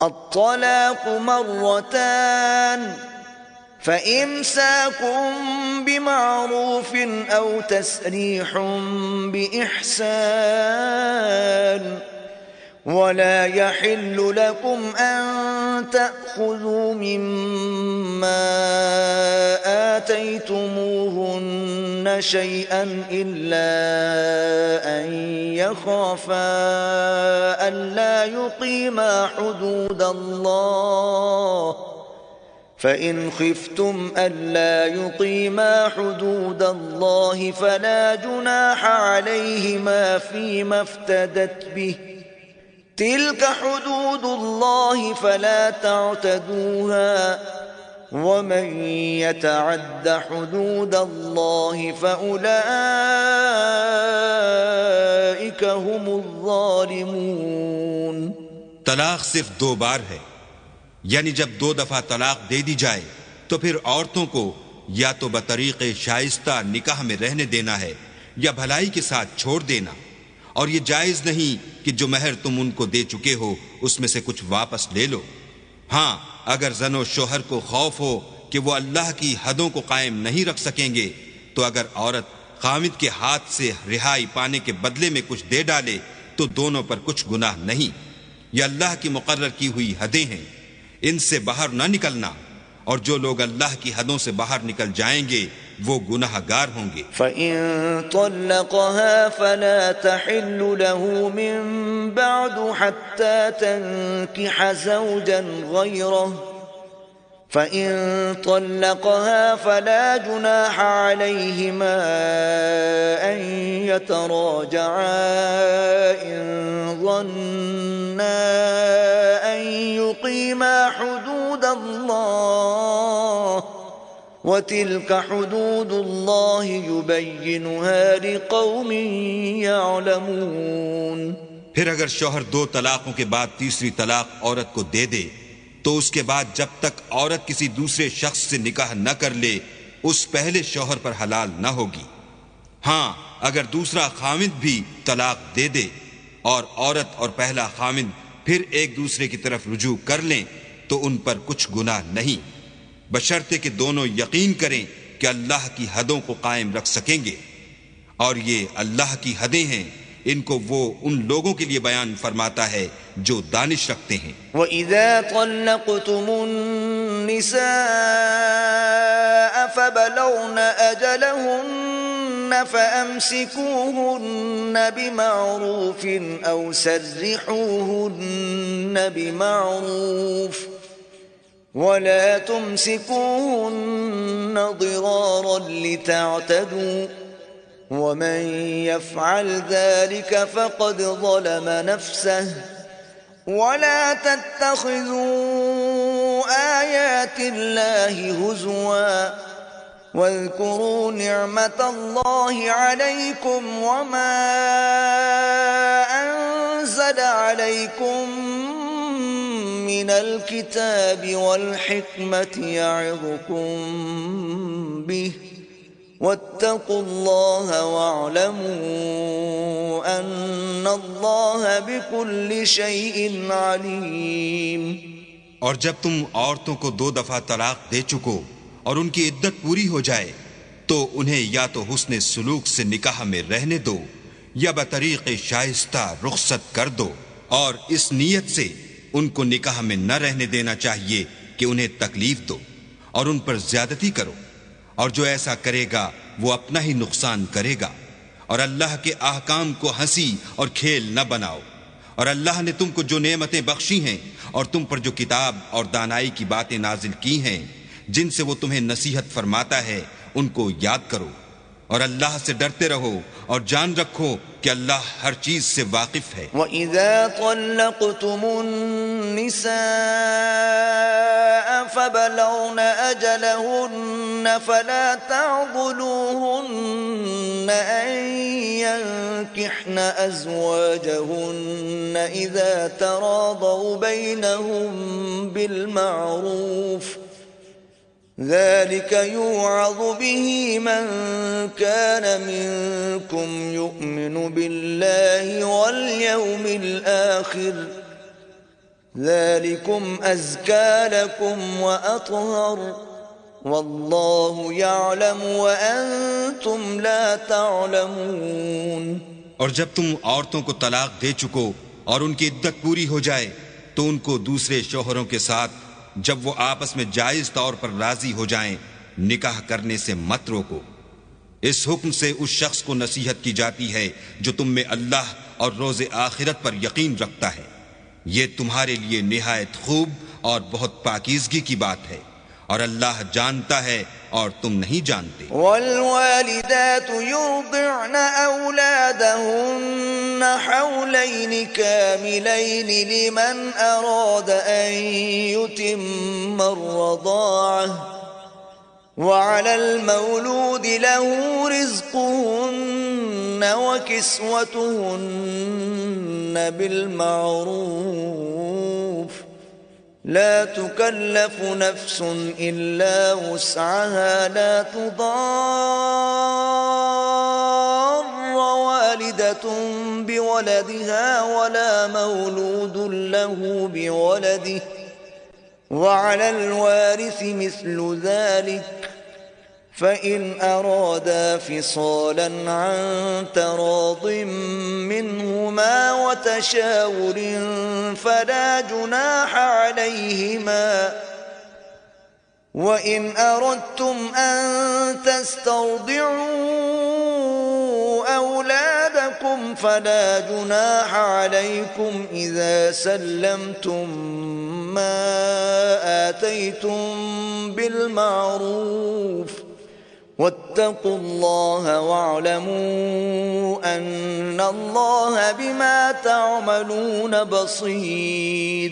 الطلاق مرتان فإمساك بمعروف أو تسريح بإحسان ولا يحل لكم أن تأخذوا مما آتيتموهن شيئا إلا أن يخافا ألا يقيما حدود الله فإن خفتم ألا يقيما حدود الله فلا جناح عليهما فيما افتدت به تلك حدود الله فلا تعتدوها ومن يتعد حدود الله فأولئك هم الظالمون. طلاق صرف 2 بار ہے، یعنی جب 2 دفعہ طلاق دے دی جائے تو پھر عورتوں کو یا تو بطریق شائستہ نکاح میں رہنے دینا ہے یا بھلائی کے ساتھ چھوڑ دینا، اور یہ جائز نہیں کہ جو مہر تم ان کو دے چکے ہو اس میں سے کچھ واپس لے لو. ہاں اگر زن و شوہر کو خوف ہو کہ وہ اللہ کی حدوں کو قائم نہیں رکھ سکیں گے تو اگر عورت خامد کے ہاتھ سے رہائی پانے کے بدلے میں کچھ دے ڈالے تو دونوں پر کچھ گناہ نہیں. یہ اللہ کی مقرر کی ہوئی حدیں ہیں، ان سے باہر نہ نکلنا، اور جو لوگ اللہ کی حدوں سے باہر نکل جائیں گے وہ گناہ گار ہوں گے. فَإِن طَلَّقَهَا فَلَا تَحِلُّ لَهُ مِن بَعْدُ حَتَّى تَنكِحَ زَوْجًا غَيْرَهُ فَإِن طَلَّقَهَا فَلَا جُنَاحَ عَلَيْهِمَا أَن يَتَرَاجَعَا إِن ظَنَّا أَن يُقِيمَا حُدُودَ اللَّهِ وَتِلْكَ حُدُودُ اللَّهِ يُبَيِّنُهَا لِقَوْمٍ يَعْلَمُونَ. پھر اگر شوہر 2 طلاقوں کے بعد تیسری طلاق عورت کو دے دے تو اس کے بعد جب تک عورت کسی دوسرے شخص سے نکاح نہ کر لے اس پہلے شوہر پر حلال نہ ہوگی. ہاں اگر دوسرا خامند بھی طلاق دے دے اور عورت اور پہلا خامند پھر ایک دوسرے کی طرف رجوع کر لیں تو ان پر کچھ گناہ نہیں، بشرطے کہ دونوں یقین کریں کہ اللہ کی حدوں کو قائم رکھ سکیں گے، اور یہ اللہ کی حدیں ہیں، ان کو وہ ان لوگوں کے لیے بیان فرماتا ہے جو دانش رکھتے ہیں. وَإِذَا طَلَّقْتُمُ النِّسَاءَ فَبَلَغْنَ أَجَلَهُنَّ فَأَمْسِكُوهُنَّ بِمَعْرُوفٍ أَوْ سَرِّحُوهُنَّ بِمَعْرُوفٍ وَلَا تُمْسِكُوهُنَّ ضِرَارًا لِتَعْتَدُوا وَمَن يَفْعَلْ ذَلِكَ فَقَدْ ظَلَمَ نَفْسَهُ وَلَا تَتَّخِذُوا آيَاتِ اللَّهِ هُزُوًا وَاذْكُرُوا نِعْمَةَ اللَّهِ عَلَيْكُمْ وَمَا أَنزَلَ عَلَيْكُمْ مِنَ الْكِتَابِ وَالْحِكْمَةِ يَعِظُكُمْ بِهِ وَاتَّقُوا اللَّهَ وَاعْلَمُوا أَنَّ اللَّهَ بِكُلِّ شَيْءٍ عَلِيمٌ. اور جب تم عورتوں کو 2 دفعہ طلاق دے چکو اور ان کی عدت پوری ہو جائے تو انہیں یا تو حسن سلوک سے نکاح میں رہنے دو یا بطریق شائستہ رخصت کر دو، اور اس نیت سے ان کو نکاح میں نہ رہنے دینا چاہیے کہ انہیں تکلیف دو اور ان پر زیادتی کرو، اور جو ایسا کرے گا وہ اپنا ہی نقصان کرے گا. اور اللہ کے احکام کو ہنسی اور کھیل نہ بناؤ، اور اللہ نے تم کو جو نعمتیں بخشی ہیں اور تم پر جو کتاب اور دانائی کی باتیں نازل کی ہیں جن سے وہ تمہیں نصیحت فرماتا ہے ان کو یاد کرو، اور اللہ سے ڈرتے رہو اور جان رکھو کہ اللہ ہر چیز سے واقف ہے. وَإِذَا طَلَّقْتُمُ النِّسَاءَ فَبَلَغْنَ أَجَلَهُنَّ فَلَا تَعْضُلُوهُنَّ أَن يَنكِحْنَ أَزْوَاجَهُنَّ إِذَا تَرَاضَوْا بَيْنَهُم بِالْمَعْرُوفِ ذَلِكَ يُوعَظُ بِهِ مَن كَانَ مِنكُمْ يُؤْمِنُ بِاللَّهِ وَالْيَوْمِ الْآخِرِ ذلكم أزكى لكم وأطهر والله يعلم وأنتم لا تعلمون. اور جب تم عورتوں کو طلاق دے چکو اور ان کی عدت پوری ہو جائے تو ان کو دوسرے شوہروں کے ساتھ جب وہ آپس میں جائز طور پر راضی ہو جائیں نکاح کرنے سے مت روکو. اس حکم سے اس شخص کو نصیحت کی جاتی ہے جو تم میں اللہ اور روز آخرت پر یقین رکھتا ہے. یہ تمہارے لیے نہایت خوب اور بہت پاکیزگی کی بات ہے اور اللہ جانتا ہے اور تم نہیں جانتے. والوالدات يرضعن أولادهن حولين كاملين لمن أراد أن يتم الرضاعة وعلى المولود له رزقهن وكسوتهن بالمعروف لا تكلف نفس إلا وسعها لا تضار والدة بولدها ولا مولود له بولده وعلى الوارث مثل ذلك فإن أرادا فصالا عن تراض منهما وتشاور فلا جناح عليهما وإن أردتم أن تسترضعوا أولادكم فلا جناح عليكم إذا سلمتم ما آتيتم بالمعروف واتقوا الله واعلموا أن الله بما تعملون بصير.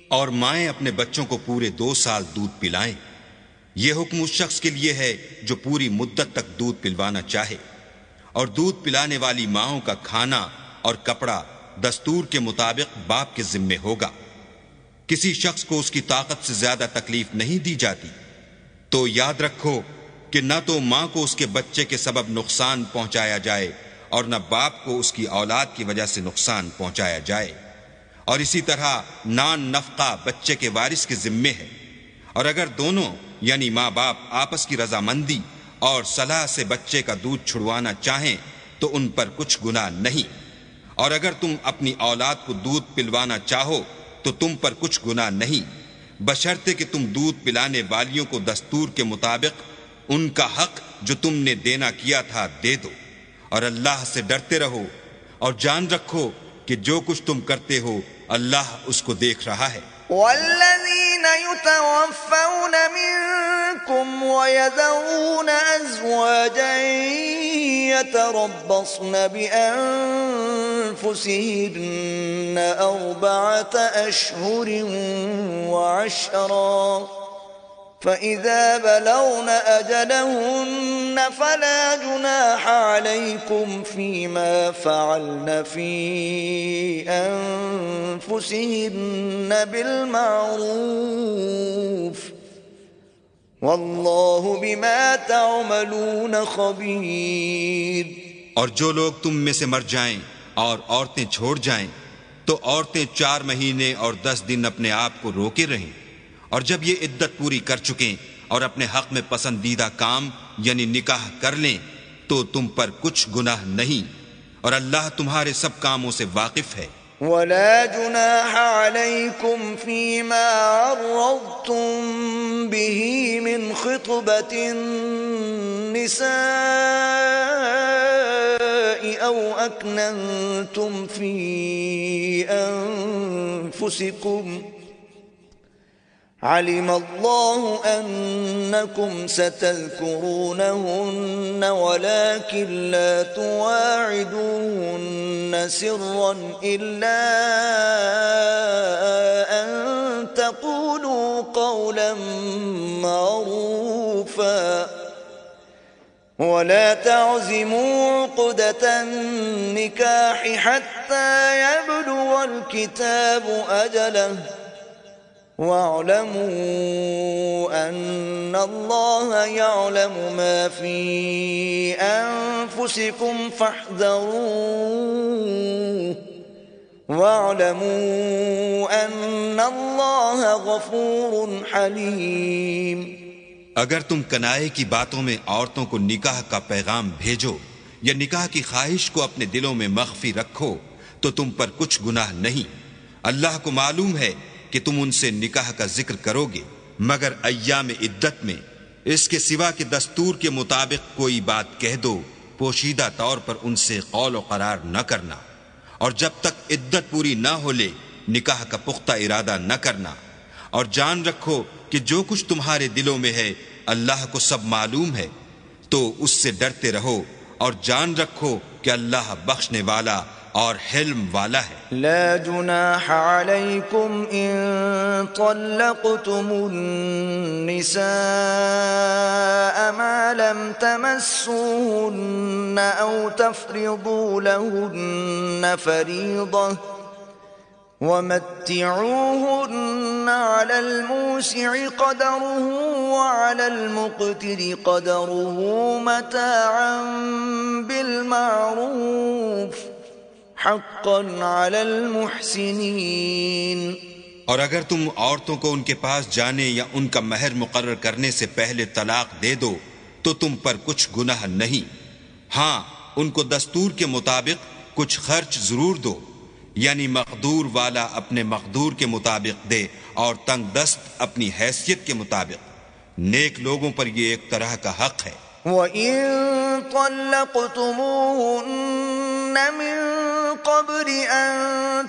اور مائیں اپنے بچوں کو پورے 2 سال دودھ پلائیں. یہ حکم اس شخص کے لیے ہے جو پوری مدت تک دودھ پلوانا چاہے. اور دودھ پلانے والی ماؤں کا کھانا اور کپڑا دستور کے مطابق باپ کے ذمے ہوگا. کسی شخص کو اس کی طاقت سے زیادہ تکلیف نہیں دی جاتی. تو یاد رکھو کہ نہ تو ماں کو اس کے بچے کے سبب نقصان پہنچایا جائے اور نہ باپ کو اس کی اولاد کی وجہ سے نقصان پہنچایا جائے. اور اسی طرح نان نفقہ بچے کے وارث کے ذمے ہے. اور اگر دونوں یعنی ماں باپ آپس کی رضامندی اور صلاح سے بچے کا دودھ چھڑوانا چاہیں تو ان پر کچھ گناہ نہیں. اور اگر تم اپنی اولاد کو دودھ پلوانا چاہو تو تم پر کچھ گناہ نہیں، بشرطے کہ تم دودھ پلانے والیوں کو دستور کے مطابق ان کا حق جو تم نے دینا کیا تھا دے دو. اور اللہ سے ڈرتے رہو اور جان رکھو کہ جو کچھ تم کرتے ہو اللہ اس کو دیکھ رہا ہے. والذين يتوفون منكم ويذرون أزواجا يتربصن بأنفسهن 4 أشهر وعشرا فإذا بلغن أجلهن فلا جناح عليكم فيما فعلن في أنفسهن بالمعروف والله بما تعملون خبير. اور جو لوگ تم میں سے مر جائیں اور عورتیں چھوڑ جائیں تو عورتیں 4 مہینے اور 10 دن اپنے آپ کو روکے رہیں. اور جب یہ عدت پوری کر چکیں اور اپنے حق میں پسندیدہ کام یعنی نکاح کر لیں تو تم پر کچھ گناہ نہیں اور اللہ تمہارے سب کاموں سے واقف ہے. ولا جناح عليكم فيما عرضتم به من خطبة النساء أو أكننتم في أنفسكم علم الله أنكم ستذكرونهن ولكن لا تواعدوهن سرا إلا أن تقولوا قولا معروفا ولا تعزموا عقدة النكاح حتى يبلغ الكتاب أجله واعلموا أن الله يعلم ما في أنفسكم فاحذروه واعلموا ان اللہ غفور حلیم۔ اگر تم کنائے کی باتوں میں عورتوں کو نکاح کا پیغام بھیجو یا نکاح کی خواہش کو اپنے دلوں میں مخفی رکھو تو تم پر کچھ گناہ نہیں۔ اللہ کو معلوم ہے کہ تم ان سے نکاح کا ذکر کرو گے، مگر ایام عدت میں اس کے سوا کہ دستور کے مطابق کوئی بات کہہ دو، پوشیدہ طور پر ان سے قول و قرار نہ کرنا، اور جب تک عدت پوری نہ ہو لے نکاح کا پختہ ارادہ نہ کرنا، اور جان رکھو کہ جو کچھ تمہارے دلوں میں ہے اللہ کو سب معلوم ہے، تو اس سے ڈرتے رہو اور جان رکھو کہ اللہ بخشنے والا اور حلم والا ہے۔ لا جناح علیکم ان طلقتم النساء ما لم تمسوهن او تفرضوا لهن فریضة ومتعوهن على الموسع قدره وعلى المقتر قدره متاعا بالمعروف حقا علی المحسنین۔ اور اگر تم عورتوں کو ان کے پاس جانے یا ان کا مہر مقرر کرنے سے پہلے طلاق دے دو تو تم پر کچھ گناہ نہیں، ہاں ان کو دستور کے مطابق کچھ خرچ ضرور دو، یعنی مقدور والا اپنے مقدور کے مطابق دے اور تنگ دست اپنی حیثیت کے مطابق۔ نیک لوگوں پر یہ ایک طرح کا حق ہے۔ وَإِن طَلَّقْتُمُوهُنَّ مِن قبل أن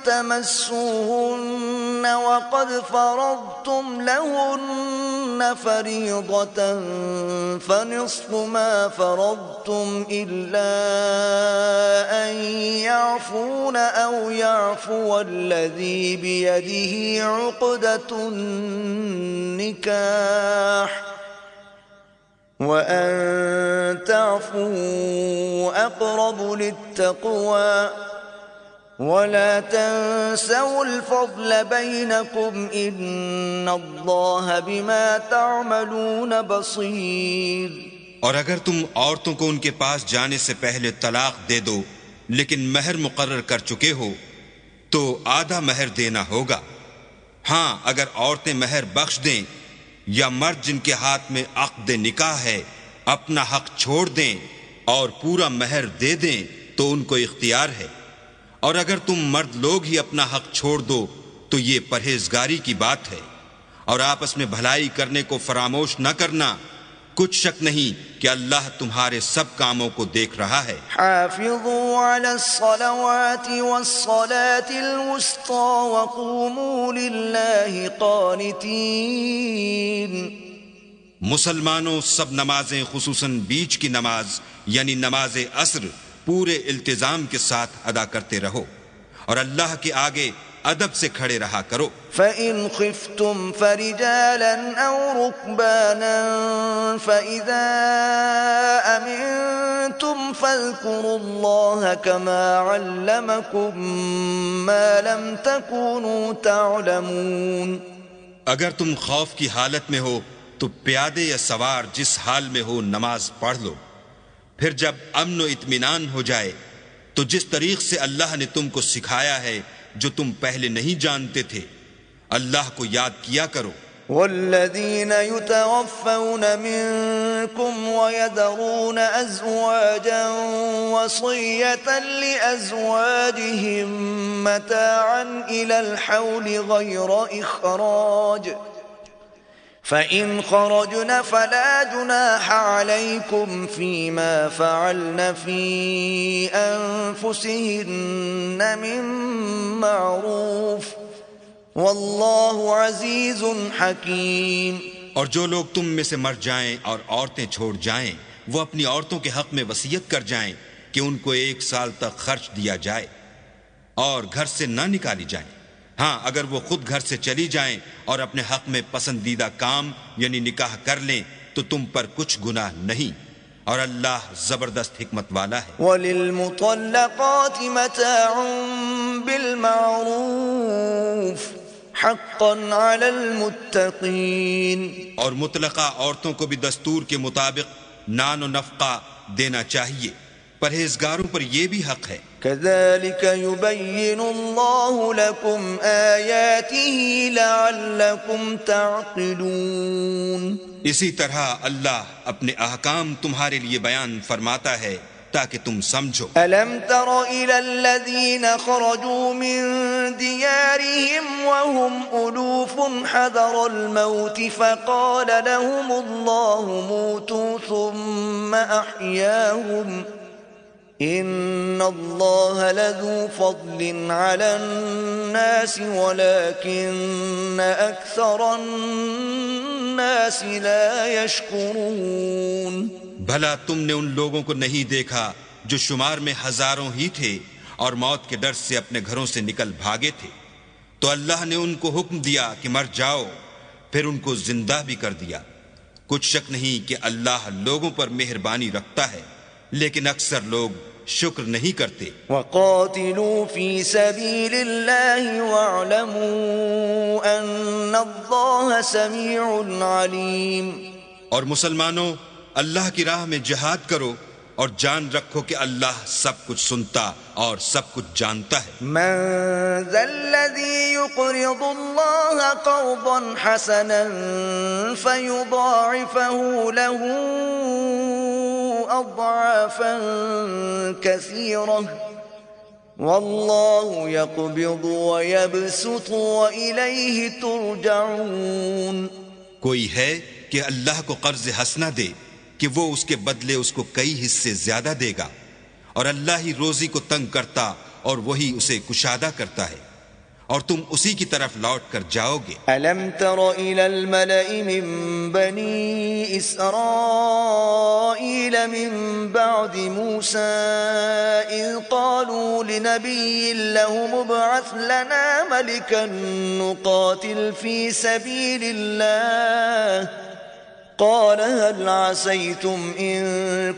تمسوهن وقد فرضتم لهن فريضة فنصف ما فرضتم إلا أن يعفون أو يعفو الذي بيده عقدة النكاح وأن تعفوا أقرب للتقوى ولا تنسوا الفضل بينكم إن الله بما تعملون بصير۔ اور اگر تم عورتوں کو ان کے پاس جانے سے پہلے طلاق دے دو لیکن مہر مقرر کر چکے ہو تو آدھا مہر دینا ہوگا۔ ہاں اگر عورتیں مہر بخش دیں یا مرد جن کے ہاتھ میں عقد نکاح ہے اپنا حق چھوڑ دیں اور پورا مہر دے دیں تو ان کو اختیار ہے، اور اگر تم مرد لوگ ہی اپنا حق چھوڑ دو تو یہ پرہیزگاری کی بات ہے، اور آپس میں بھلائی کرنے کو فراموش نہ کرنا، کچھ شک نہیں کہ اللہ تمہارے سب کاموں کو دیکھ رہا ہے۔ حافظوا علی الصلوات والصلاة الوسطى وقوموا للہ قانتین۔ مسلمانوں سب نمازیں خصوصاً بیچ کی نماز یعنی نماز عصر پورے التزام کے ساتھ ادا کرتے رہو اور اللہ کے آگے ادب سے کھڑے رہا کرو۔ فَإِنْ خِفْتُمْ فَرِجَالًا أَوْ رُكْبَانًا فَإِذَا أَمِنْتُمْ فَاذْكُرُوا اللَّهَ كَمَا عَلَّمَكُمْ مَا لَمْ تَكُونُوا تَعْلَمُونَ۔ اگر تم خوف کی حالت میں ہو تو پیادے یا سوار جس حال میں ہو نماز پڑھ لو، پھر جب امن و اطمینان ہو جائے تو جس طریق سے اللہ نے تم کو سکھایا ہے جو تم پہلے نہیں جانتے تھے اللہ کو یاد کیا کرو۔ والذین یتوفون منکم ویذرون ازواجا وصیة لازواجهم متاعا الى الحول غیر اخراج فَإِنْ خَرَجْنَ فَلَا جُنَاحَ عَلَيْكُمْ فِي مَا فَعَلْنَ فِي أَنفُسِهِنَّ مِنْ مَعْرُوفٍ وَاللَّهُ عَزِيزٌ حَكِيمٌ۔ اور جو لوگ تم میں سے مر جائیں اور عورتیں چھوڑ جائیں وہ اپنی عورتوں کے حق میں وصیت کر جائیں کہ ان کو 1 سال تک خرچ دیا جائے اور گھر سے نہ نکالی جائیں۔ ہاں اگر وہ خود گھر سے چلی جائیں اور اپنے حق میں پسندیدہ کام یعنی نکاح کر لیں تو تم پر کچھ گناہ نہیں، اور اللہ زبردست حکمت والا ہے۔ وَلِلْمُطَلَّقَاتِ مَتَاعٌ بِالْمَعْرُوفِ حَقًّا عَلَى الْمُتَّقِينَ۔ اور مطلقہ عورتوں کو بھی دستور کے مطابق نان و نفقہ دینا چاہیے، پرہیزگاروں پر یہ بھی حق ہے۔ كذلك يبين الله لكم آياته لعلكم تعقلون۔ اسی طرح اللہ اپنے احکام تمہارے لیے بیان فرماتا ہے تاکہ تم سمجھو۔ ألم تر إلى الذين خرجوا من ديارهم وهم ألوف حذر الموت فقال لهم الله موتوا ثم أحياهم إن الله لذو فضل على الناس ولكن أكثر الناس لا يشكرون۔ بھلا تم نے ان لوگوں کو نہیں دیکھا جو شمار میں ہزاروں ہی تھے اور موت کے ڈر سے اپنے گھروں سے نکل بھاگے تھے، تو اللہ نے ان کو حکم دیا کہ مر جاؤ، پھر ان کو زندہ بھی کر دیا۔ کچھ شک نہیں کہ اللہ لوگوں پر مہربانی رکھتا ہے، لیکن اکثر لوگ شکر نہیں کرتے۔ وقاتلوا في سبيل الله واعلموا أن الله سميع عليم۔ اور مسلمانوں، اللہ کی راہ میں جہاد کرو اور جان رکھو کہ اللہ سب کچھ سنتا اور سب کچھ جانتا ہے۔ من ذا الذي يقرض الله قرضا حسنا فيضاعفه له أضعافا كثيرة والله يقبض ويبسط وإليه ترجعون۔ کوئی ہے کہ اللہ کو قرض حسنہ دے کہ وہ اس کے بدلے اس کو کئی حصے زیادہ دے گا، اور اللہ ہی روزی کو تنگ کرتا اور وہی اسے کشادہ کرتا ہے، اور تم اسی کی طرف لوٹ کر جاؤ گے۔ ألم تر إلى الملأ من بني إسرائيل من بعد موسى إذ قالوا لنبي لهم ابعث لنا ملكا نقاتل في سبيل الله قال هل عسيتم إن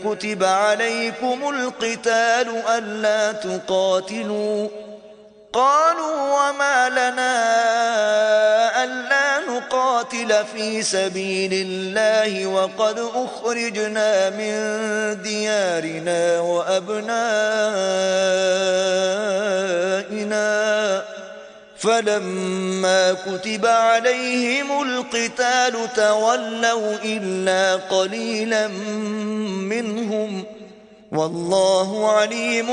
كتب عليكم القتال ألا تقاتلوا قالوا وما لنا ألا نقاتل في سبيل الله وقد أخرجنا من ديارنا وأبنائنا فلما كتب عليهم القتال تولوا إلا قليلا منهم واللہ علیم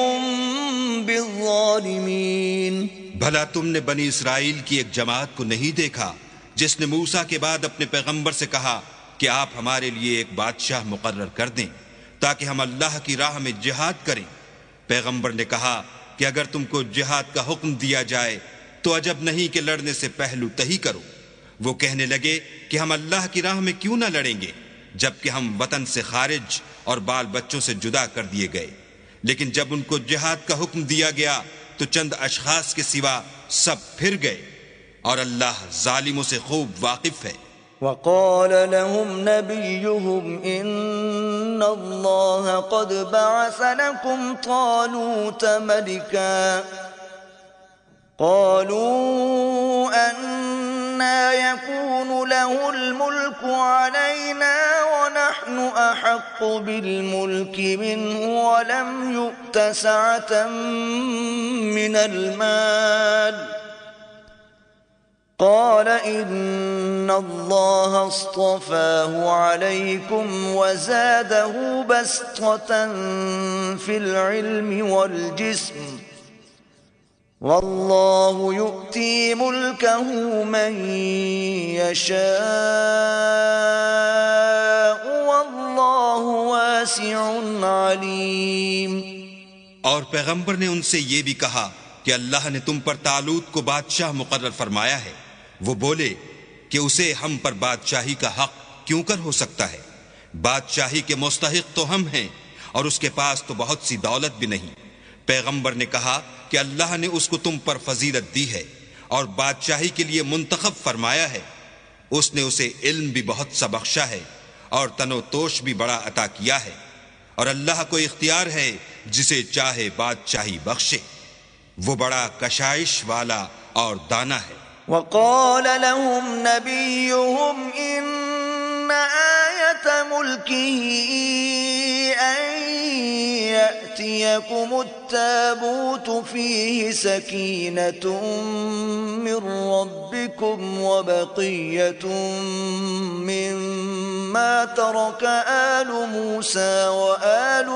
بالظالمین۔ بھلا تم نے بنی اسرائیل کی ایک جماعت کو نہیں دیکھا جس نے موسیٰ کے بعد اپنے پیغمبر سے کہا کہ آپ ہمارے لیے ایک بادشاہ مقرر کر دیں تاکہ ہم اللہ کی راہ میں جہاد کریں؟ پیغمبر نے کہا کہ اگر تم کو جہاد کا حکم دیا جائے تو عجب نہیں کہ لڑنے سے پہلو تہی کرو۔ وہ کہنے لگے کہ ہم اللہ کی راہ میں کیوں نہ لڑیں گے جبکہ ہم وطن سے خارج اور بال بچوں سے جدا کر دیے گئے، لیکن جب ان کو جہاد کا حکم دیا گیا تو چند اشخاص کے سوا سب پھر گئے، اور اللہ ظالموں سے خوب واقف ہے۔ وقال لهم نبيهم إن الله قد بعث لكم طالوت ملكا قالوا أنا يكون له الملك علينا ونحن أحق بالملك منه ولم يؤت سعة من المال قال إن الله اصطفاه عليكم وزاده بسطة في العلم والجسم والله يؤتي ملكه من يشاء والله واسع عليم۔ اور پیغمبر نے ان سے یہ بھی کہا کہ اللہ نے تم پر طالوت کو بادشاہ مقرر فرمایا ہے۔ وہ بولے کہ اسے ہم پر بادشاہی کا حق کیوں کر ہو سکتا ہے؟ بادشاہی کے مستحق تو ہم ہیں اور اس کے پاس تو بہت سی دولت بھی نہیں۔ پیغمبر نے کہا کہ اللہ نے اس کو تم پر فضیلت دی ہے اور بادشاہی کے لیے منتخب فرمایا ہے۔ اس نے اسے علم بھی بہت سا بخشا ہے اور تن و توش بھی بڑا عطا کیا ہے، اور اللہ کو اختیار ہے جسے چاہے بادشاہی بخشے۔ وہ بڑا کشائش والا اور دانا ہے۔ وقال لهم نبيهم إن آية ملكه أن يأتيكم التابوت فيه سكينة من ربكم وبقية مما ترك آل موسى وآل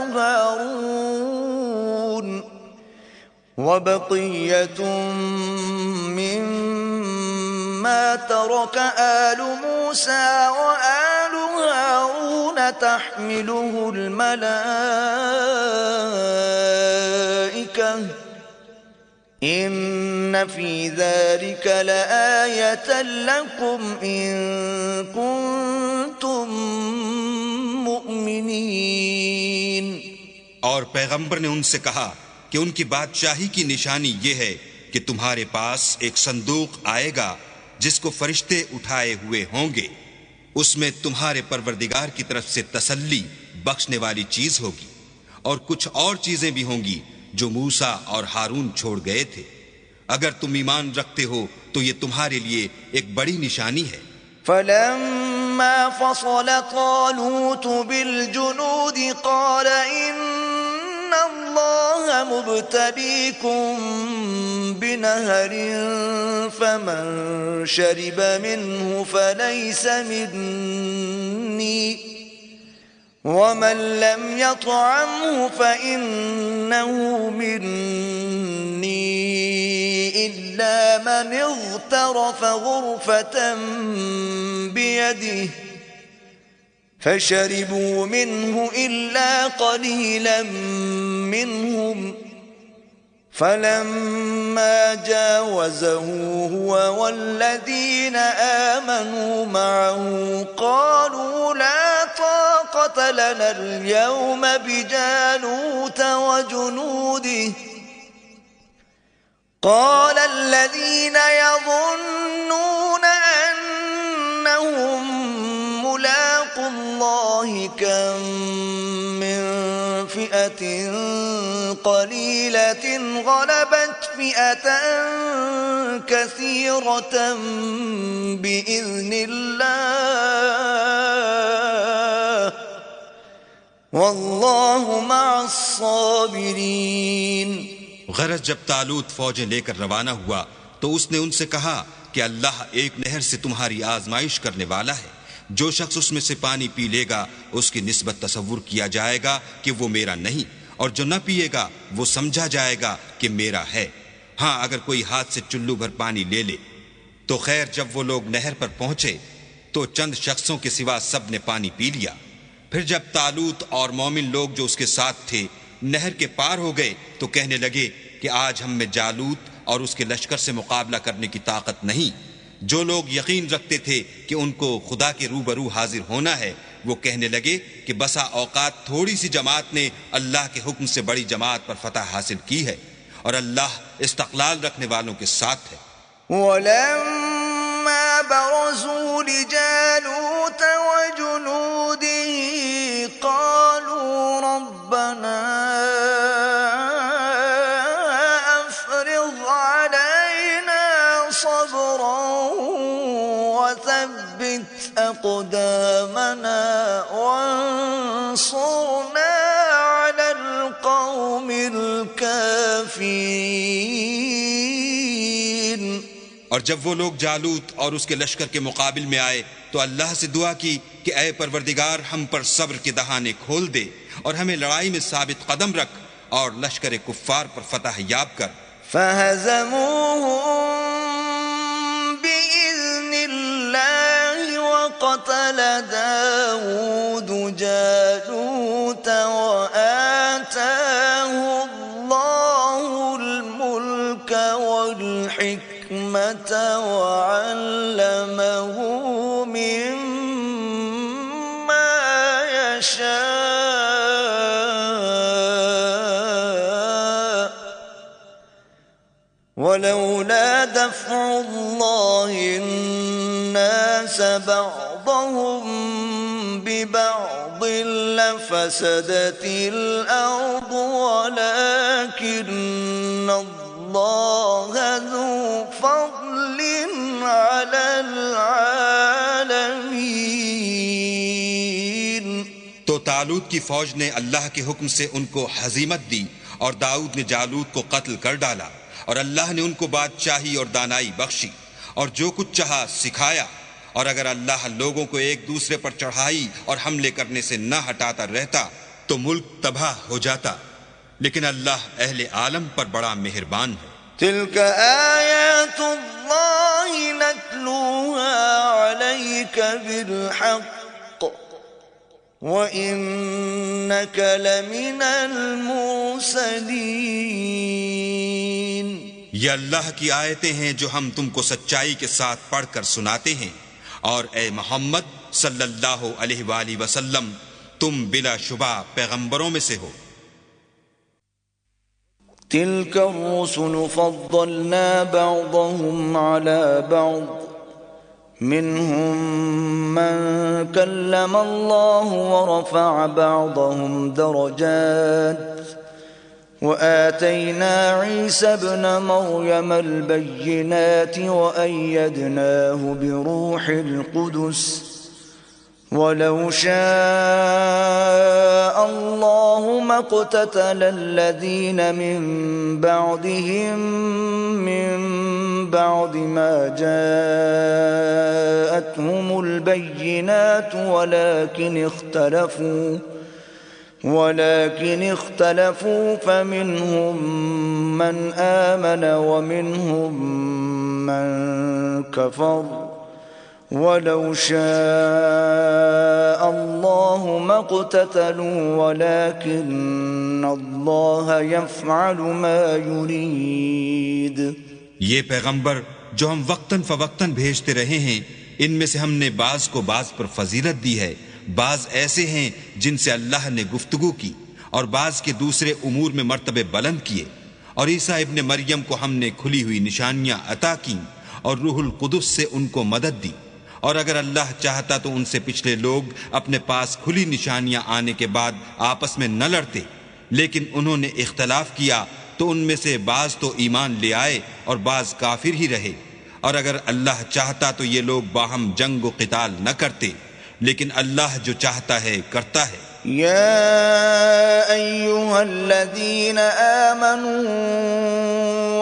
هارون تحمله الملائكة إن في ذلك لآية لكم إن كنتم مؤمنين. اور پیغمبر نے ان سے کہا کہ ان کی بادشاہی کی نشانی یہ ہے کہ تمہارے پاس ایک صندوق آئے گا جس کو فرشتے اٹھائے ہوئے ہوں گے. اس میں تمہارے پروردگار کی طرف سے تسلی بخشنے والی چیز ہوگی، اور کچھ اور چیزیں بھی ہوں گی جو موسیٰ اور ہارون چھوڑ گئے تھے. اگر تم ایمان رکھتے ہو تو یہ تمہارے لیے ایک بڑی نشانی ہے. فلما فصل طالوت بالجنود قال إن الله مبتليكم بنهر فمن شرب منه فليس مني ومن لم يطعمه فإنه مني إلا من اغترف غرفة بيده فشربوا منه إلا قليلا منهم فلما جاوزه هو والذين آمنوا معه قالوا لا طاقة لنا اليوم بجالوت وجنوده قال الذين يظنون أنهم ملاقوا الله كم من فئة قليلة غلبت فئة كثيرة بإذن الله والله مع الصابرين. غرض جب طالوت فوجیں لے کر روانہ ہوا تو اس نے ان سے کہا کہ اللہ ایک نہر سے تمہاری آزمائش کرنے والا ہے. جو شخص اس میں سے پانی پی لے گا اس کی نسبت تصور کیا جائے گا کہ وہ میرا نہیں، اور جو نہ پیے گا وہ سمجھا جائے گا کہ میرا ہے. ہاں اگر کوئی ہاتھ سے چلو بھر پانی لے لے تو خیر. جب وہ لوگ نہر پر پہنچے تو چند شخصوں کے سوا سب نے پانی پی لیا. پھر جب طالوت اور مومن لوگ جو اس کے ساتھ تھے نہر کے پار ہو گئے تو کہنے لگے کہ آج ہم میں جالوت اور اس کے لشکر سے مقابلہ کرنے کی طاقت نہیں. جو لوگ یقین رکھتے تھے کہ ان کو خدا کے روبرو حاضر ہونا ہے وہ کہنے لگے کہ بسا اوقات تھوڑی سی جماعت نے اللہ کے حکم سے بڑی جماعت پر فتح حاصل کی ہے، اور اللہ استقلال رکھنے والوں کے ساتھ ہے. وَلَمَّا بَرَزُوا لِجَالُوتَ وَجُنُودِهِ قَالُوا رَبَّنَا أَفْرِغْ عَلَيْنَا صَبْرًا وَثَبِّتْ أَقْدَامَنَا وَانصُرْنَا عَلَى الْقَوْمِ الْكَافِرِينَ. اور جب وہ لوگ جالوت اور اس کے لشکر کے مقابل میں آئے تو اللہ سے دعا کی کہ اے پروردگار ہم پر صبر کے دہانے کھول دے اور ہمیں لڑائی میں ثابت قدم رکھ اور لشکر کفار پر فتح یاب کر. فَهَزَمُوهُمْ بِإِذْنِ اللَّهِ وَقَتَلَ دَاوُودُ جَالُوتَ وَآتَاهُ اللَّهُ الْمُلْكَ وَالْحِكْمَةَ وَعَلَّمَهُ مِمَّا يَشَاءُ وَلَوْلَا دَفْعُ اللَّهِ النَّاسَ بَعْضَهُم بِبَعْضٍ لَفَسَدَتِ الْأَرْضُ وَلَكِنَّ اللَّهَ ذُو فَضْلٍ عَلَى الْعَالَمِينَ. تو طالوت کی فوج نے اللہ کے حکم سے ان کو ہزیمت دی اور داؤد نے جالوت کو قتل کر ڈالا، اور اللہ نے ان کو بادشاہی اور دانائی بخشی اور جو کچھ چاہا سکھایا، اور اگر اللہ لوگوں کو ایک دوسرے پر چڑھائی اور حملے کرنے سے نہ ہٹاتا رہتا تو ملک تباہ ہو جاتا، لیکن اللہ اہل عالم پر بڑا مہربان ہے۔ تلك آیات اللہ نتلوها علیک بالحق وإنك لمن المرسلین۔ یہ اللہ کی آیتیں ہیں جو ہم تم کو سچائی کے ساتھ پڑھ کر سناتے ہیں، اور اے محمد صلی اللہ علیہ وآلہ وسلم تم بلا شبہ پیغمبروں میں سے ہو۔ تلك الرسل فضلنا بعضهم على بعض منهم من كلم الله ورفع بعضهم درجات وآتينا عيسى ابن مريم البينات وأيدناه بروح القدس ولو شاء الله ما اقتتل الذين من بعدهم من بعد ما جاءتهم البينات ولكن اختلفوا فمنهم من آمن ومنهم من كفر ولو شاء الله ما اقتتلوا ولكن الله يفعل ما يريد۔ یہ پیغمبر جو ہم وقتاً فوقتاً بھیجتے رہے ہیں، ان میں سے ہم نے بعض کو بعض پر فضیلت دی ہے، بعض ایسے ہیں جن سے اللہ نے گفتگو کی اور بعض کے دوسرے امور میں مرتبے بلند کیے، اور عیسیٰ ابن مریم کو ہم نے کھلی ہوئی نشانیاں عطا کیں اور روح القدس سے ان کو مدد دی، اور اگر اللہ چاہتا تو ان سے پچھلے لوگ اپنے پاس کھلی نشانیاں آنے کے بعد آپس میں نہ لڑتے، لیکن انہوں نے اختلاف کیا تو ان میں سے بعض تو ایمان لے آئے اور بعض کافر ہی رہے، اور اگر اللہ چاہتا تو یہ لوگ باہم جنگ و قتال نہ کرتے، لیکن اللہ جو چاہتا ہے کرتا ہے۔ يا أيها الذين آمنوا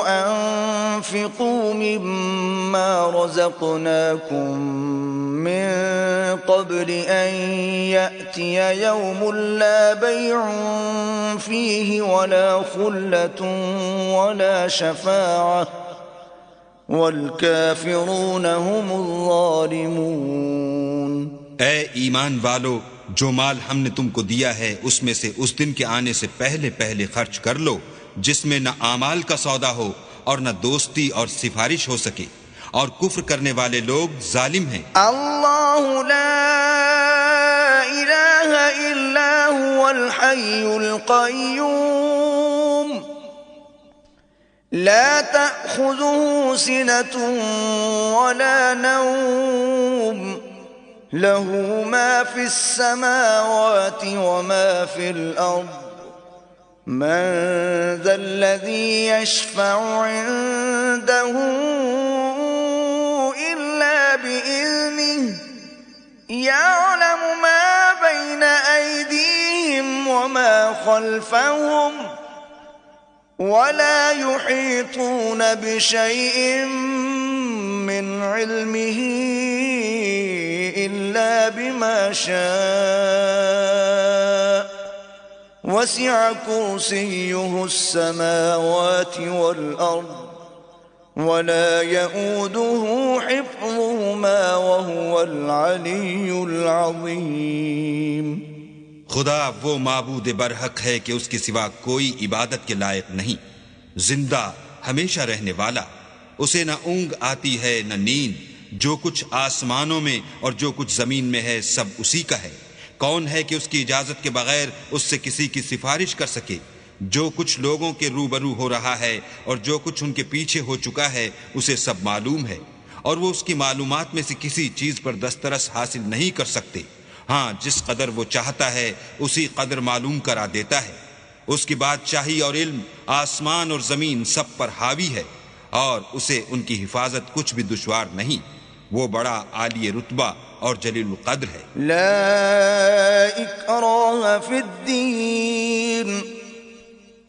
أنفقوا مما رزقناكم من قبل أن يأتي يوم لا بيع فيه ولا خلة ولا شفاعة والكافرون هم الظالمون۔ اے ایمان والو، جو مال ہم نے تم کو دیا ہے اس میں سے اس دن کے آنے سے پہلے پہلے خرچ کر لو جس میں نہ اعمال کا سودا ہو اور نہ دوستی اور سفارش ہو سکے، اور کفر کرنے والے لوگ ظالم ہیں۔ اللہ لا الہ الا هو الحی القیوم لا تأخذه سنة ولا نوم له ما في السماوات وما في الأرض من ذا الذي يشفع عنده إلا بإذنه يعلم ما بين أيديهم وما خلفهم ولا يحيطون بشيء من علمه إلا بما شاء وسع كرسيه السماوات والأرض ولا يؤوده حفظهما وهو العلي العظيم۔ خدا وہ معبود برحق ہے کہ اس کے سوا کوئی عبادت کے لائق نہیں، زندہ ہمیشہ رہنے والا، اسے نہ اونگ آتی ہے نہ نیند، جو کچھ آسمانوں میں اور جو کچھ زمین میں ہے سب اسی کا ہے۔ کون ہے کہ اس کی اجازت کے بغیر اس سے کسی کی سفارش کر سکے؟ جو کچھ لوگوں کے روبرو ہو رہا ہے اور جو کچھ ان کے پیچھے ہو چکا ہے اسے سب معلوم ہے، اور وہ اس کی معلومات میں سے کسی چیز پر دسترس حاصل نہیں کر سکتے۔ ہاں، جس قدر وہ چاہتا ہے اسی قدر معلوم کرا دیتا ہے۔ اس کی بادشاہی اور علم آسمان اور زمین سب پر حاوی ہے، اور اسے ان کی حفاظت کچھ بھی دشوار نہیں۔ وہ بڑا عالی رتبہ اور جلیل القدر ہے۔ لا اکراہ فی الدین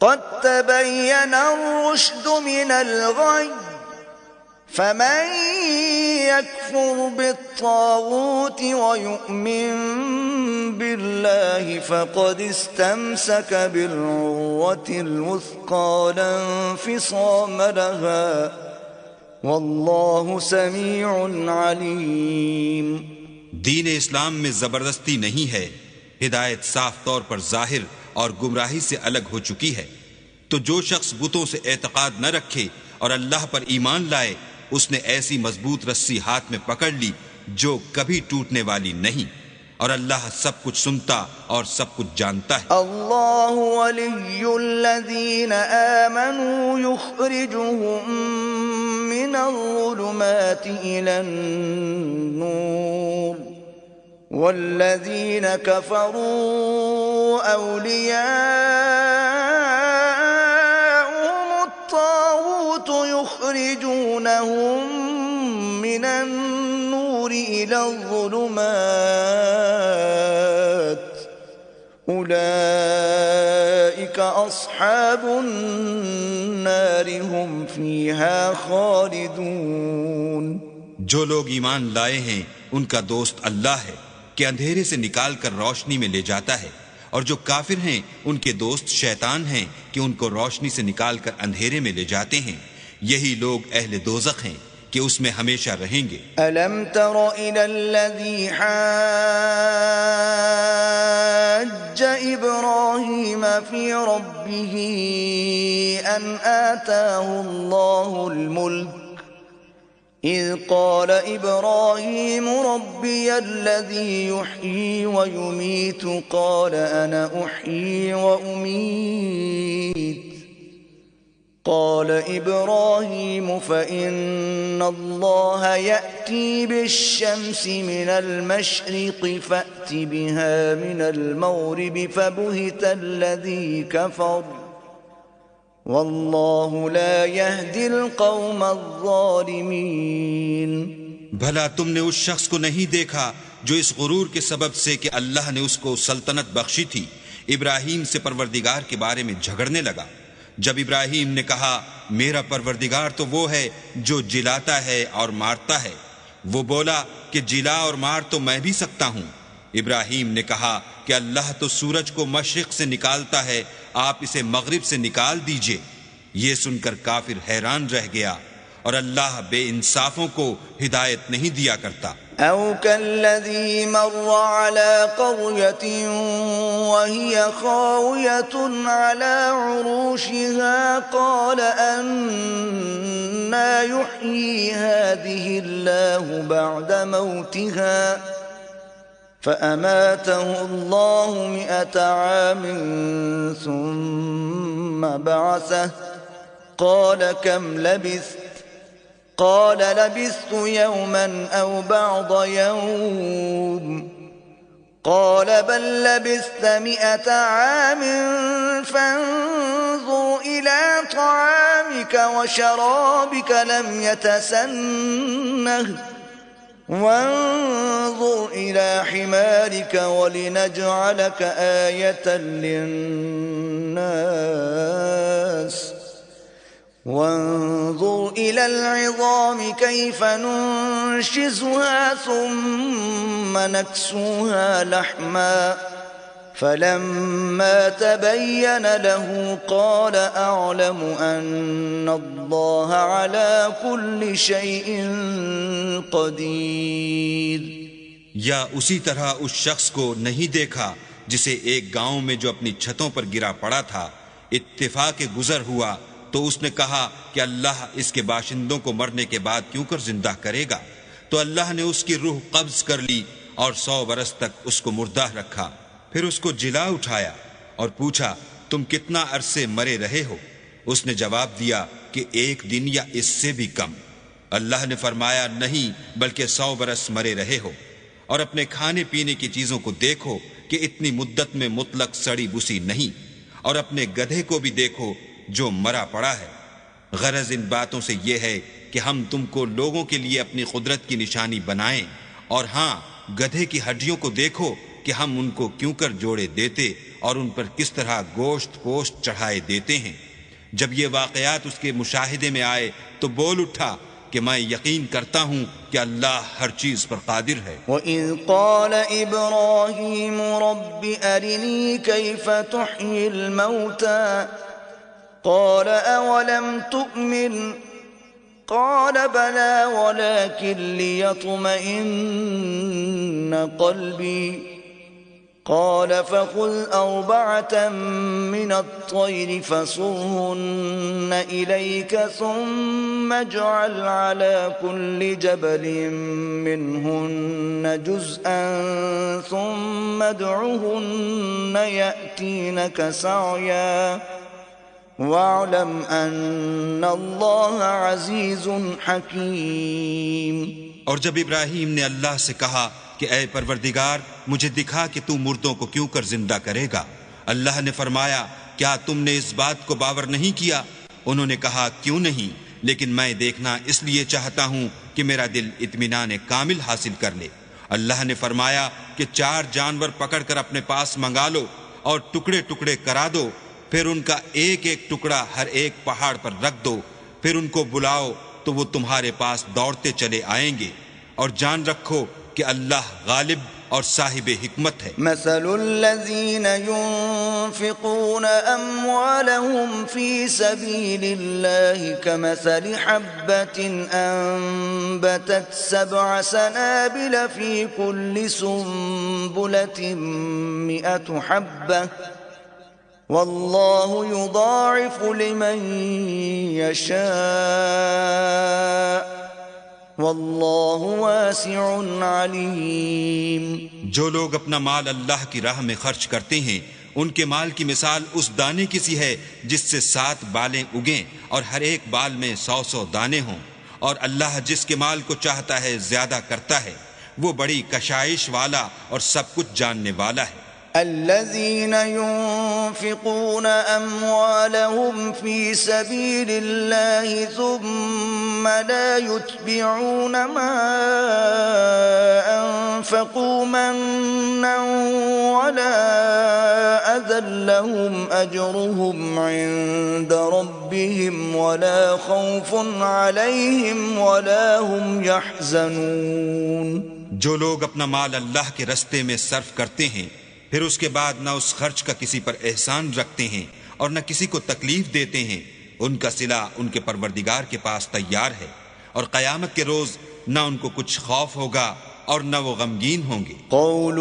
قد تبین الرشد من الغی فمن يكفر بالطاغوت ويؤمن بالله فقد استمسك بالعروة الوثقى لا انفصام لها والله سميع عليم۔ دین اسلام میں زبردستی نہیں ہے، ہدایت صاف طور پر ظاہر اور گمراہی سے الگ ہو چکی ہے۔ تو جو شخص بتوں سے اعتقاد نہ رکھے اور اللہ پر ایمان لائے، اس نے ایسی مضبوط رسی ہاتھ میں پکڑ لی جو کبھی ٹوٹنے والی نہیں، اور اللہ سب کچھ سنتا اور سب کچھ جانتا ہے۔ اللہ ولی الذین آمنوا یخرجهم من الظلمات الى النور والذین کفروا اولیاءهم الطاغوت یخرجونهم من النور الى الظلمات اولئک اصحاب النار هم فیها خالدون۔ جو لوگ ایمان لائے ہیں ان کا دوست اللہ ہے کہ اندھیرے سے نکال کر روشنی میں لے جاتا ہے، اور جو کافر ہیں ان کے دوست شیطان ہیں کہ ان کو روشنی سے نکال کر اندھیرے میں لے جاتے ہیں۔ یہی لوگ اہل دوزخ ہیں کہ اس میں ہمیشہ رہیں گے۔ أَلَمْ تَرَ إِلَى الَّذِي حَاجَّ إِبْرَاهِيمَ فِي رَبِّهِ أَنْ آتَاهُ اللَّهُ الْمُلْكَ إِذْ قَالَ إِبْرَاهِيمُ رَبِّيَ الَّذِي يُحْيِي وَيُمِيتُ قَالَ أَنَا أُحْيِي وَأُمِيتُ قال إبراهيم فإن الله يأتي بالشمس من المشرق فأت بها من المغرب فبهت الذي كفر والله لا يهدي القوم الظالمين۔ بھلا تم نے اس شخص کو نہیں دیکھا جو اس غرور کے سبب سے کہ اللہ نے اس کو سلطنت بخشی تھی، ابراہیم سے پروردگار کے بارے میں جھگڑنے لگا؟ جب ابراہیم نے کہا میرا پروردگار تو وہ ہے جو جلاتا ہے اور مارتا ہے، وہ بولا کہ جلا اور مار تو میں بھی سکتا ہوں۔ ابراہیم نے کہا کہ اللہ تو سورج کو مشرق سے نکالتا ہے، آپ اسے مغرب سے نکال دیجئے۔ یہ سن کر کافر حیران رہ گیا، اور اللہ بے انصافوں کو ہدایت نہیں دیا کرتا۔ أو كالذي مر على قرية وهي خاوية على عروشها قال أنى يحيي هذه الله بعد موتها فأماته الله 100 عام ثم بعثه قال كم لبثت قال لبثت يوما أو بعض يوم قال بل لبثت 100 عام فانظر إلى طعامك وشرابك لم يتسنه وانظر إلى حمارك ولنجعلك آية للناس وانظر إلى العظام كيف ننشزها ثم نكسوها لحما فلما تبين له قال أعلم أن الله على كل شيء قدير۔ یا اسی طرح اس شخص کو نہیں دیکھا جسے ایک گاؤں میں جو اپنی چھتوں پر گرا پڑا تھا اتفاق گزر ہوا تو اس نے کہا کہ اللہ اس کے باشندوں کو مرنے کے بعد کیوں کر زندہ کرے گا، تو اللہ نے اس کی روح قبض کر لی اور 100 برس تک اس کو مردہ رکھا، پھر اس کو جلا اٹھایا اور پوچھا تم کتنا عرصے مرے رہے ہو؟ اس نے جواب دیا کہ 1 دن یا اس سے بھی کم۔ اللہ نے فرمایا نہیں بلکہ 100 برس مرے رہے ہو، اور اپنے کھانے پینے کی چیزوں کو دیکھو کہ اتنی مدت میں مطلق سڑی بسی نہیں، اور اپنے گدھے کو بھی دیکھو جو مرا پڑا ہے۔ غرض ان باتوں سے یہ ہے کہ ہم تم کو لوگوں کے لیے اپنی قدرت کی نشانی بنائیں، اور ہاں گدھے کی ہڈیوں کو دیکھو کہ ہم ان کو کیوں کر جوڑے دیتے اور ان پر کس طرح گوشت پوشت چڑھائے دیتے ہیں۔ جب یہ واقعات اس کے مشاہدے میں آئے تو بول اٹھا کہ میں یقین کرتا ہوں کہ اللہ ہر چیز پر قادر ہے۔ وَإِذْ قَالَ إِبْرَاهِيمُ رَبِّ أَرِنِي كَيْفَ تُحْيِي الْمَوْتَى قَالَ أَوَلَمْ تُؤْمِنْ قَالَ بَلَى وَلَكِنْ لِيَطْمَئِنَّ قَلْبِي قال فخذ 4 من الطير فصرهن إليك ثم اجعل على كل جبل منهن جزءا ثم ادعهن يأتينك سعيا واعلم أن الله عزيز حكيم۔ اور جب ابراہیم نے اللہ سے کہا کہ اے پروردگار مجھے دکھا کہ تو مردوں کو کیوں کر زندہ کرے گا، اللہ نے فرمایا کیا تم نے اس بات کو باور نہیں کیا؟ انہوں نے کہا کیوں نہیں، لیکن میں دیکھنا اس لیے چاہتا ہوں کہ میرا دل اطمینان کامل حاصل کر لے۔ اللہ نے فرمایا کہ 4 جانور پکڑ کر اپنے پاس منگا لو اور ٹکڑے ٹکڑے کرا دو، پھر ان کا ایک ایک ٹکڑا ہر ایک پہاڑ پر رکھ دو، پھر ان کو بلاؤ تو وہ تمہارے پاس دوڑتے چلے آئیں گے، اور جان رکھو کہ اللہ غالب اور صاحب حکمت ہے۔ مثل الذين ينفقون أموالهم في سبيل الله كمثل حبة أنبتت 7 سنابل في كل سنبلة 100 حبة والله يضاعف لمن يشاء واللہ واسع علیم۔ جو لوگ اپنا مال اللہ کی راہ میں خرچ کرتے ہیں ان کے مال کی مثال اس دانے کی سی ہے جس سے 7 بالیں اگیں اور ہر ایک بال میں 100 دانے ہوں، اور اللہ جس کے مال کو چاہتا ہے زیادہ کرتا ہے، وہ بڑی کشائش والا اور سب کچھ جاننے والا ہے۔ الذين ينفقون أموالهم في سبيل الله ثم لا يتبعون ما أنفقوا منا ولا أذى لهم أجرهم عند ربهم ولا خوف عليهم ولا هم يحزنون۔ جو لوگ اپنا مال اللہ کے رستے میں صرف کرتے ہیں پھر اس کے بعد نہ اس خرچ کا کسی پر احسان رکھتے ہیں اور نہ کسی کو تکلیف دیتے ہیں، ان کا صلہ ان کے پروردگار کے پاس تیار ہے، اور قیامت کے روز نہ ان کو کچھ خوف ہوگا اور نہ وہ غمگین ہوں گے۔ قول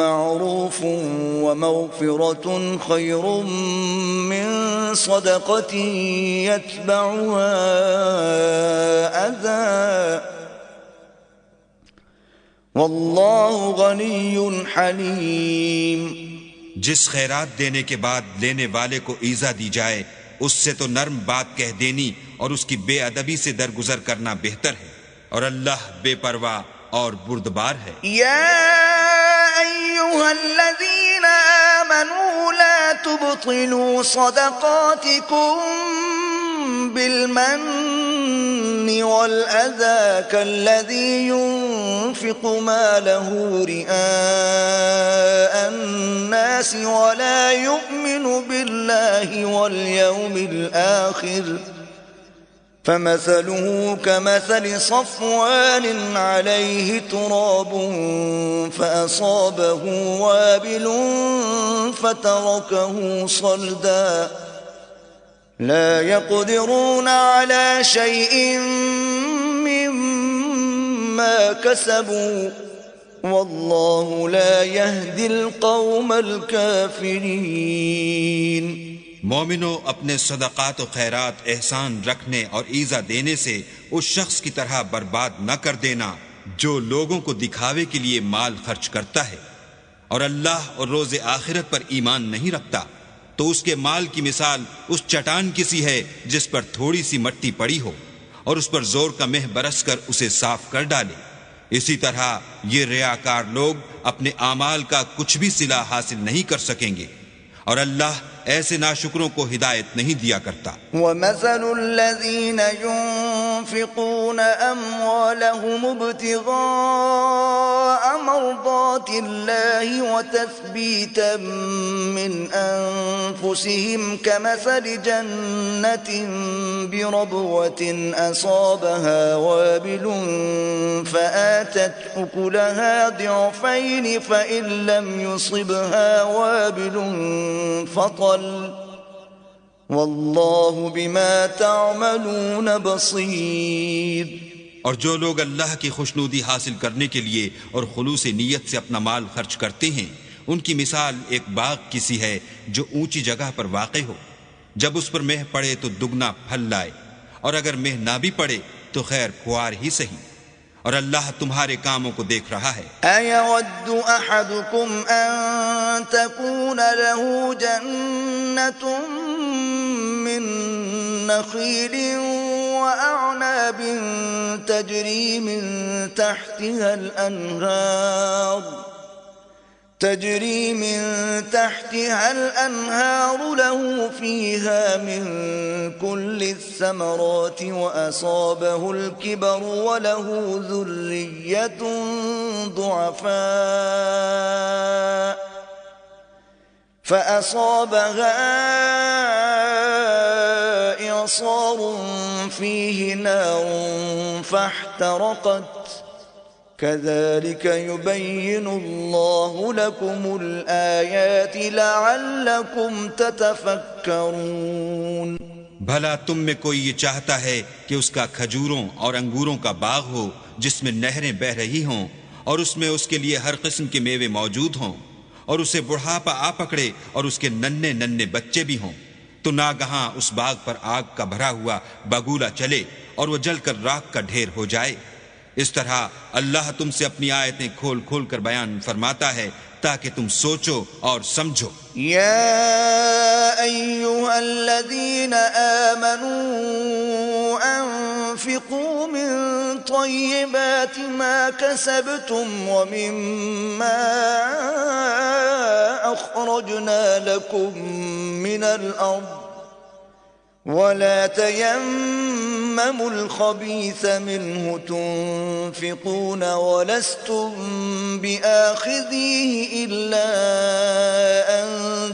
معروف ومغفرة خیر من صدقة يتبعها أذى واللہ غنی حلیم۔ جس خیرات دینے کے بعد لینے والے کو ایذا دی جائے اس سے تو نرم بات کہہ دینی اور اس کی بے ادبی سے درگزر کرنا بہتر ہے، اور اللہ بے پرواہ اور بردبار ہے۔ یا ایہا الذین آمنوا لا تبطلوا صدقاتکم بالمن والأذى كالذي ينفق ماله رئاء الناس ولا يؤمن بالله واليوم الآخر فمثله كمثل صفوان عليه تراب فأصابه وابل فتركه صلدا لا يقدرون على شيء مما كسبوا والله لا يهدي القوم الكافرين۔ مومنوں اپنے صدقات و خیرات احسان رکھنے اور ایذا دینے سے اس شخص کی طرح برباد نہ کر دینا جو لوگوں کو دکھاوے کے لیے مال خرچ کرتا ہے اور اللہ اور روز آخرت پر ایمان نہیں رکھتا، تو اس کے مال کی مثال اس چٹان کی سی ہے جس پر تھوڑی سی مٹی پڑی ہو اور اس پر زور کا مہ برس کر اسے صاف کر ڈالے۔ اسی طرح یہ ریاکار لوگ اپنے اعمال کا کچھ بھی صلہ حاصل نہیں کر سکیں گے، اور اللہ ایسے ناشکروں کو ہدایت نہیں دیا کرتا۔ وَمَثَلُ الَّذِينَ ينفقون أموالهم ابتغاء مرضات الله وتثبيتا من أنفسهم كمثل جنة بربوة أصابها وابل فآتت أكلها ضعفين فإن لم يصبها وابل فطل واللہ بما تعملون بصیر۔ اور جو لوگ اللہ کی خوشنودی حاصل کرنے کے لیے اور خلوص نیت سے اپنا مال خرچ کرتے ہیں، ان کی مثال ایک باغ کی سی ہے جو اونچی جگہ پر واقع ہو، جب اس پر مہ پڑے تو دگنا پھل لائے، اور اگر مہ نہ بھی پڑے تو خیر کھوار ہی صحیح، اور اللہ تمہارے کاموں کو دیکھ رہا ہے۔ أَيَوَدُّ أَحَدُكُمْ أَن تَكُونَ لَهُ جَنَّةٌ مِّن نَخِيلٍ وَأَعْنَابٍ تَجْرِي مِن تحتها الأنهار له فيها من كل الثمرات وأصابه الكبر وله ذرية ضعفاء فأصابها إعصار فيه نار فاحترقت كذلك يبين الله لكم الآيات لعلكم تتفكرون۔ بھلا تم میں کوئی یہ چاہتا ہے کہ اس کا کھجوروں اور انگوروں کا باغ ہو جس میں نہریں بہ رہی ہوں اور اس میں اس کے لیے ہر قسم کے میوے موجود ہوں، اور اسے بڑھاپا آ پکڑے اور اس کے ننھے ننھے بچے بھی ہوں، تو ناگہاں اس باغ پر آگ کا بھرا ہوا بگولا چلے اور وہ جل کر راکھ کا ڈھیر ہو جائے۔ اس طرح اللہ تم سے اپنی آیتیں کھول کھول کر بیان فرماتا ہے تاکہ تم سوچو اور سمجھو۔ یا ایھا الذین آمنوا انفقوا من طیبات ما کسبتم ومما اخرجنا لکم من الارض ولا تيمموا الخبيث منه تنفقون ولستم بآخذيه إلا أن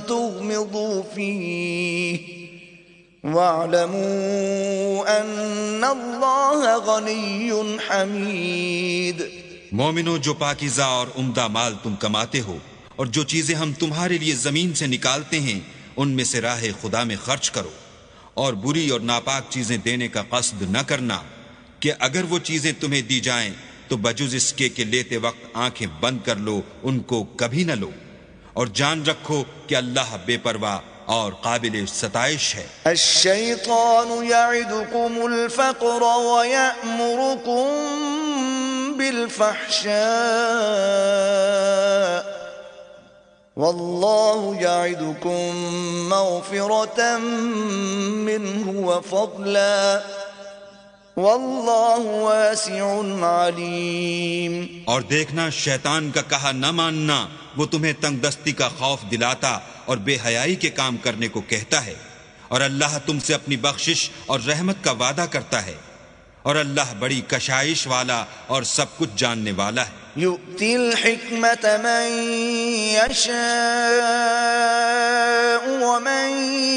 تغمضوا فيه واعلموا أن الله غني حميد۔ مومنو، جو پاکیزہ اور عمدہ مال تم کماتے ہو اور جو چیزیں ہم تمہارے لیے زمین سے نکالتے ہیں ان میں سے راہ خدا میں خرچ کرو، اور بری اور ناپاک چیزیں دینے کا قصد نہ کرنا کہ اگر وہ چیزیں تمہیں دی جائیں تو بجز اس کے کہ لیتے وقت آنکھیں بند کر لو ان کو کبھی نہ لو، اور جان رکھو کہ اللہ بے پرواہ اور قابل ستائش ہے۔ الشیطان یعدکم الفقر ویأمرکم بالفحشاء واللہ یعدکم مغفرة منہ وفضلا واللہ واسع علیم۔ اور دیکھنا، شیطان کا کہا نہ ماننا وہ تمہیں تنگ دستی کا خوف دلاتا اور بے حیائی کے کام کرنے کو کہتا ہے، اور اللہ تم سے اپنی بخشش اور رحمت کا وعدہ کرتا ہے، اور اللہ بڑی کشائش والا اور سب کچھ جاننے والا ہے۔ یؤتی الحکمت من یشاء ومن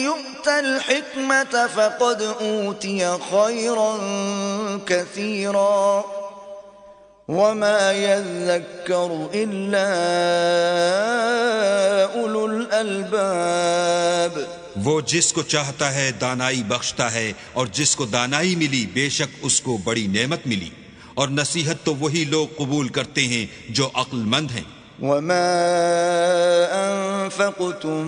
یؤت الحکمت فقد اوتی خیرا کثیرا وما یذکر الا اولو الالباب۔ وہ جس کو چاہتا ہے دانائی بخشتا ہے، اور جس کو دانائی ملی بے شک اس کو بڑی نعمت ملی، اور نصیحت تو وہی لوگ قبول کرتے ہیں جو عقل مند ہیں۔ وما انفقتم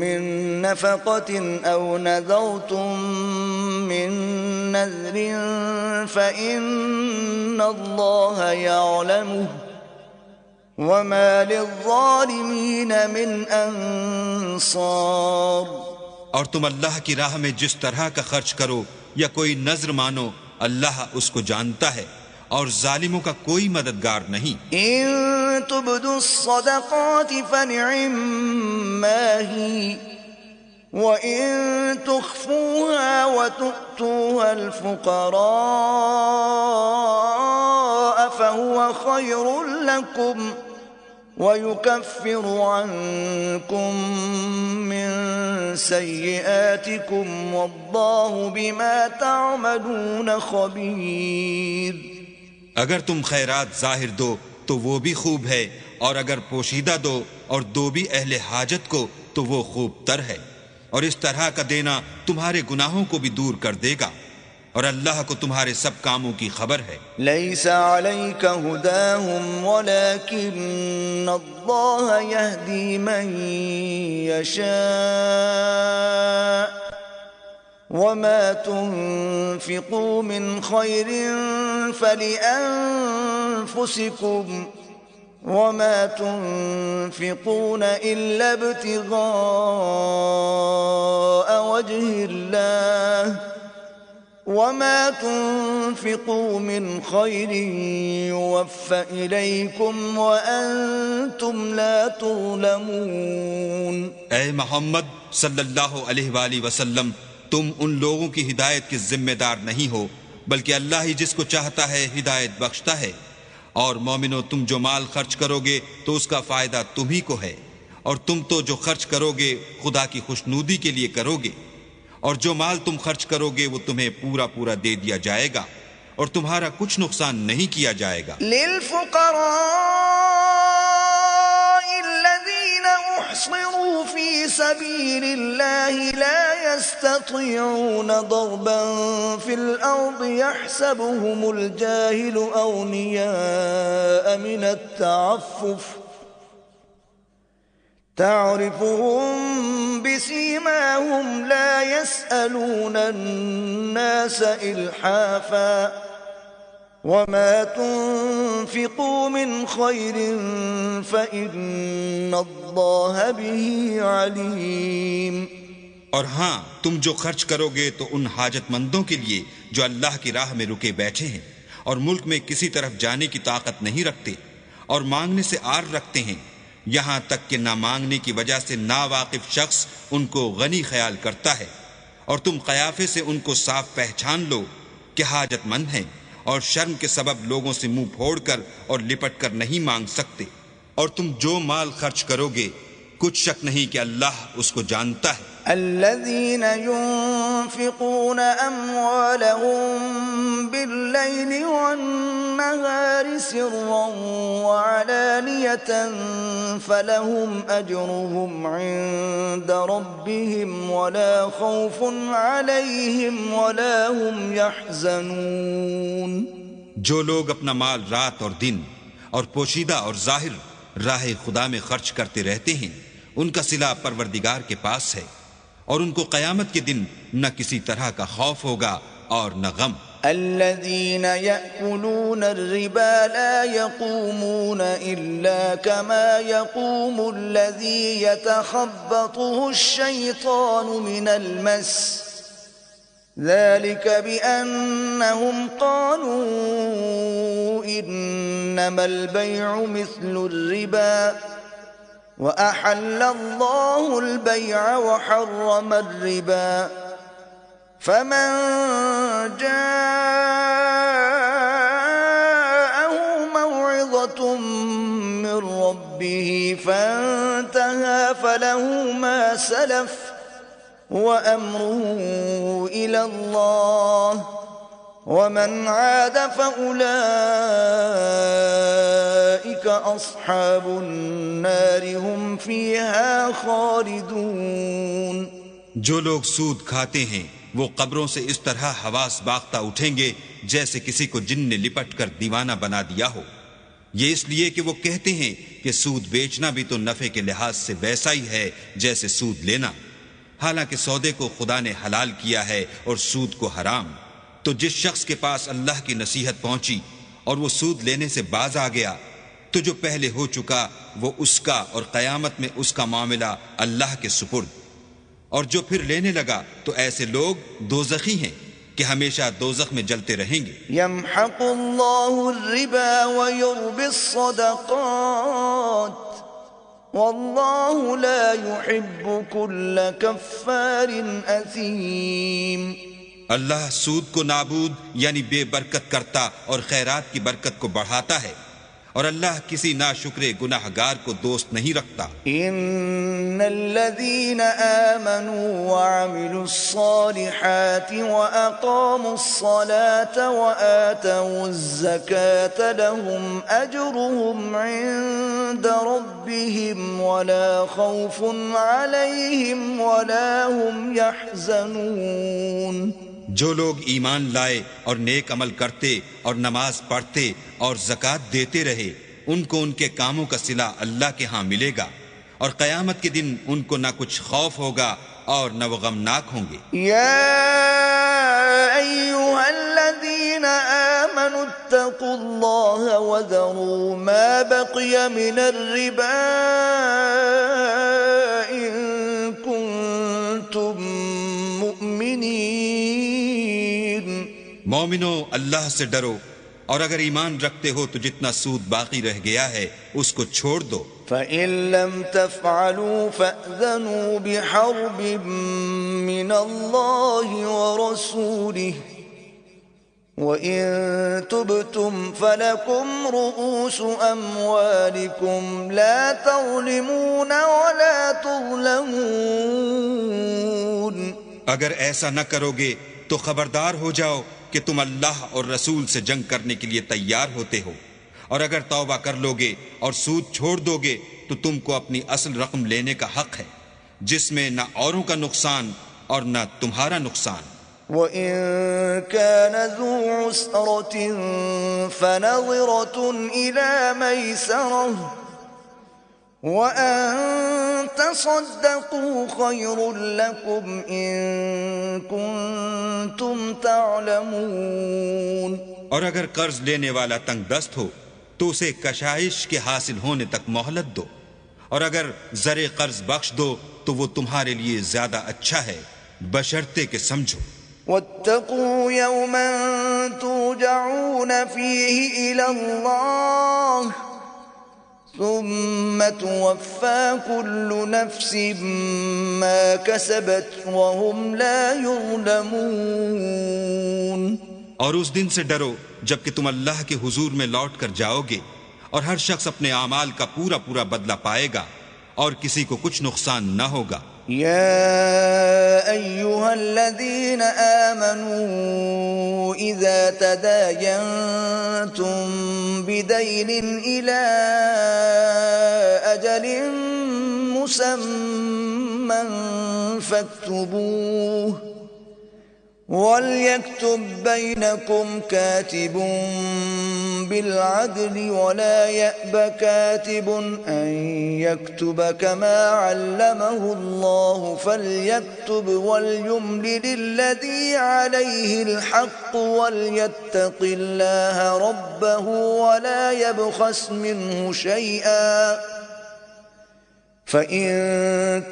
من نفقة او نذرتم من نذر فإن الله يعلمه وما للظالمین من انصار۔ اور تم اللہ کی راہ میں جس طرح کا خرچ کرو یا کوئی نذر مانو، اللہ اس کو جانتا ہے، اور ظالموں کا کوئی مددگار نہیں۔ ان تبدوا الصدقات فنعما ہی وَإِن تُخْفُوهَا وَتُؤْتُوهَا الْفُقَرَاءَ فَهُوَ خَيْرٌ لَكُمْ وَيُكَفِّرُ عَنكُم مِّن سَيِّئَاتِكُمْ وَاللَّهُ بِمَا تَعْمَلُونَ خَبِيرٌ۔ اگر تم خیرات ظاہر دو تو وہ بھی خوب ہے، اور اگر پوشیدہ دو اور دو بھی اہل حاجت کو تو وہ خوب تر ہے، اور اس طرح کا دینا تمہارے گناہوں کو بھی دور کر دے گا، اور اللہ کو تمہارے سب کاموں کی خبر ہے۔ لَيْسَ عَلَيْكَ هُدَاهُمْ وَلَكِنَّ اللَّهَ يَهْدِي مَن يَشَاءُ وَمَا تُنْفِقُوا مِنْ خَيْرٍ فَلِأَنفُسِكُمْ وَمَا تُنْفِقُونَ إِلَّا ابْتِغَاءَ وَجْهِ اللَّهِ وَمَا تُنْفِقُوا مِنْ خَيْرٍ يُوَفَّ إِلَيْكُمْ وَأَنْتُمْ لَا تُظْلَمُونَ۔ اے محمد صلی اللہ علیہ وآلہ وسلم، تم ان لوگوں کی ہدایت کے ذمہ دار نہیں ہو، بلکہ اللہ ہی جس کو چاہتا ہے ہدایت بخشتا ہے۔ اور مومنو، تم جو مال خرچ کرو گے تو اس کا فائدہ تم ہی کو ہے، اور تم تو جو خرچ کرو گے خدا کی خوشنودی کے لیے کرو گے، اور جو مال تم خرچ کرو گے وہ تمہیں پورا پورا دے دیا جائے گا، اور تمہارا کچھ نقصان نہیں کیا جائے گا۔ لِلْفُقَرَاءِ الَّذِينَ أُحْصِرُوا فِي سَبِيلِ اللَّهِ لَا يَسْتَطِيعُونَ ضَرْبًا فِي الْأَرْضِ يَحْسَبُهُمُ الْجَاهِلُ أَغْنِيَاءَ مِنَ التَّعَفُّفِ تَعْرِفُهُم بِسِيمَاهُمْ لَا يَسْأَلُونَ النَّاسَ إِلْحَافًا وَمَا تُنْفِقُوا مِنْ خَيْرٍ فَإِنَّ اللَّهَ بِهِ عَلِيمٌ۔ اور ہاں، تم جو خرچ کرو گے تو ان حاجت مندوں کے لیے جو اللہ کی راہ میں رکے بیٹھے ہیں اور ملک میں کسی طرف جانے کی طاقت نہیں رکھتے اور مانگنے سے آر رکھتے ہیں، یہاں تک کہ نہ مانگنے کی وجہ سے ناواقف شخص ان کو غنی خیال کرتا ہے، اور تم قیافے سے ان کو صاف پہچان لو کہ حاجت مند ہیں، اور شرم کے سبب لوگوں سے منہ پھوڑ کر اور لپٹ کر نہیں مانگ سکتے۔ اور تم جو مال خرچ کرو گے کچھ شک نہیں کہ اللہ اس کو جانتا ہے۔ الذين ينفقون أموالهم بالليل والنهار سرا وعلانية فلهم أجرهم عند ربهم ولا خوف عليهم ولا هم يحزنون۔ جو لوگ اپنا مال رات اور دن اور پوشیدہ اور ظاہر راہ خدا میں خرچ کرتے رہتے ہیں، ان کا صلہ پروردگار کے پاس ہے، اور ان کو قیامت کے دن نہ کسی طرح کا خوف ہوگا اور نہ غم۔ الذين يأكلون الربا لا يقومون إلا كما يقوم الذي يتخبطه الشيطان من المس، ذلك بأنهم قالوا إنما البيع مثل الربا وأحل الله البيع وحرم الربا، فمن جاءه موعظة من ربه فانتهى فله ما سلف وأمره إلى الله ومن عاد فأولئك أصحاب النار هم فيها خالدون۔ جو لوگ سود کھاتے ہیں وہ قبروں سے اس طرح حواس باختہ اٹھیں گے جیسے کسی کو جن نے لپٹ کر دیوانہ بنا دیا ہو، یہ اس لیے کہ وہ کہتے ہیں کہ سود بیچنا بھی تو نفع کے لحاظ سے ویسا ہی ہے جیسے سود لینا، حالانکہ سودے کو خدا نے حلال کیا ہے اور سود کو حرام۔ تو جس شخص کے پاس اللہ کی نصیحت پہنچی اور وہ سود لینے سے باز آ گیا تو جو پہلے ہو چکا وہ اس کا اور قیامت میں اس کا معاملہ اللہ کے سپرد، اور جو پھر لینے لگا تو ایسے لوگ دوزخی ہیں کہ ہمیشہ دوزخ میں جلتے رہیں گے۔ يمحق الله الربا ويربي الصدقات والله لا يحب كل كفار أثيم. اللہ سود کو نابود یعنی بے برکت کرتا اور خیرات کی برکت کو بڑھاتا ہے، اور اللہ کسی ناشکر گناہ گار کو دوست نہیں رکھتا. ان الذين آمنوا وعملوا الصالحات واقاموا الصلاة وآتوا الزكاة لهم اجرهم عند ربهم ولا خوف عليهم ولا هم يحزنون. جو لوگ ایمان لائے اور نیک عمل کرتے اور نماز پڑھتے اور زکوٰۃ دیتے رہے، ان کو ان کے کاموں کا صلہ اللہ کے ہاں ملے گا، اور قیامت کے دن ان کو نہ کچھ خوف ہوگا اور نہ وہ غمناک ہوں گے. یا ایھا الذین آمنوا اتقوا اللہ وذروا ما بقی من الربا ان کنتم مؤمنین. مومنو، اللہ سے ڈرو، اور اگر ایمان رکھتے ہو تو جتنا سود باقی رہ گیا ہے اس کو چھوڑ دو. فَإِن لَّمْ تَفْعَلُوا فَأْذَنُوا بِحَرْبٍ مِّنَ اللَّهِ وَرَسُولِهِ وَإِن تُبْتُمْ فَلَكُمْ رُءُوسُ أَمْوَالِكُمْ لَا تَظْلِمُونَ وَلَا تُظْلَمُونَ. اگر ایسا نہ کرو گے تو خبردار ہو جاؤ کہ تم اللہ اور رسول سے جنگ کرنے کے لیے تیار ہوتے ہو، اور اگر توبہ کر لو گے اور سود چھوڑ دو گے تو تم کو اپنی اصل رقم لینے کا حق ہے، جس میں نہ اوروں کا نقصان اور نہ تمہارا نقصان. وَإِن كَانَ ذُو عُسْرَةٍ فَنَظِرَةٌ إِلَى مَيْسَرَةٍ وَأَن تَصَدَّقُوا خَيْرٌ لَّكُمْ إِن كُنتُمْ تَعْلَمُونَ. اور اگر قرض لینے والا تنگ دست ہو تو اسے کشائش کے حاصل ہونے تک مہلت دو، اور اگر زر قرض بخش دو تو وہ تمہارے لیے زیادہ اچھا ہے، بشرطے کہ سمجھو. وَاتَّقُوا يَوْمًا تُرْجَعُونَ فِيهِ إِلَى اللَّهِ ثُمَّ تُوَفَّى كُلُّ نَفْسٍ مَّا كَسَبَتْ وَهُمْ لَا يُظْلَمُونَ. اور اس دن سے ڈرو جب کہ تم اللہ کے حضور میں لوٹ کر جاؤ گے، اور ہر شخص اپنے اعمال کا پورا پورا بدلہ پائے گا، اور کسی کو کچھ نقصان نہ ہوگا. يا أيها الذين آمنوا إذا تداينتم بدين إلى أجل مسمى فاكتبوه وليكتب بينكم كاتب بالعدل ولا يأب كاتب أن يكتب كما علمه الله فليكتب وليملل الذي عليه الحق وليتق الله ربه ولا يبخس منه شيئا فإن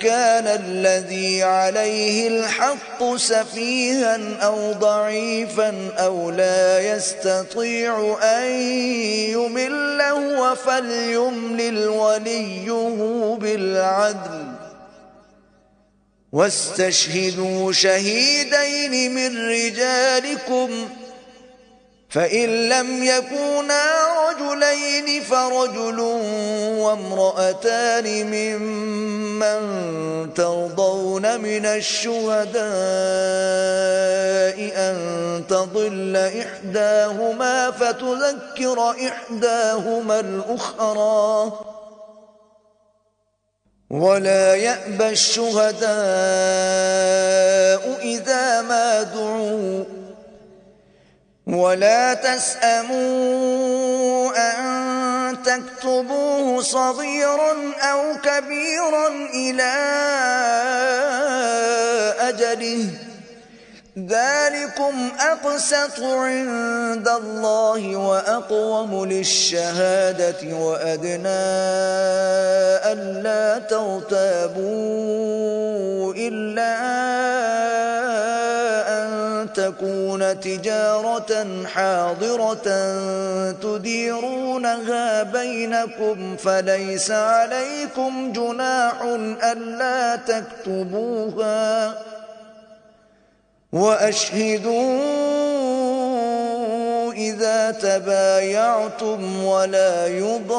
كان الذي عليه الحق سفيها أو ضعيفا أو لا يستطيع أن يمل هو فليملل وليه بالعدل واستشهدوا شهيدين من رجالكم فإن لم يكونا رجلين فرجل وامرأتان ممن ترضون من الشهداء أن تضل إحداهما فتذكر إحداهما الأخرى ولا يأبى الشهداء إذا ما دعوا ولا تسأموا أن تكتبوه صغيرا أو كبيرا إلى أجله ذلكم أقسط عند الله وأقوم للشهادة وأدنى ألا ترتابوا إلا أن تكون تجارة حاضرة تديرونها بينكم فليس عليكم جناح ألا تكتبوها وأشهدوا إذا تبايعتم ولا يضار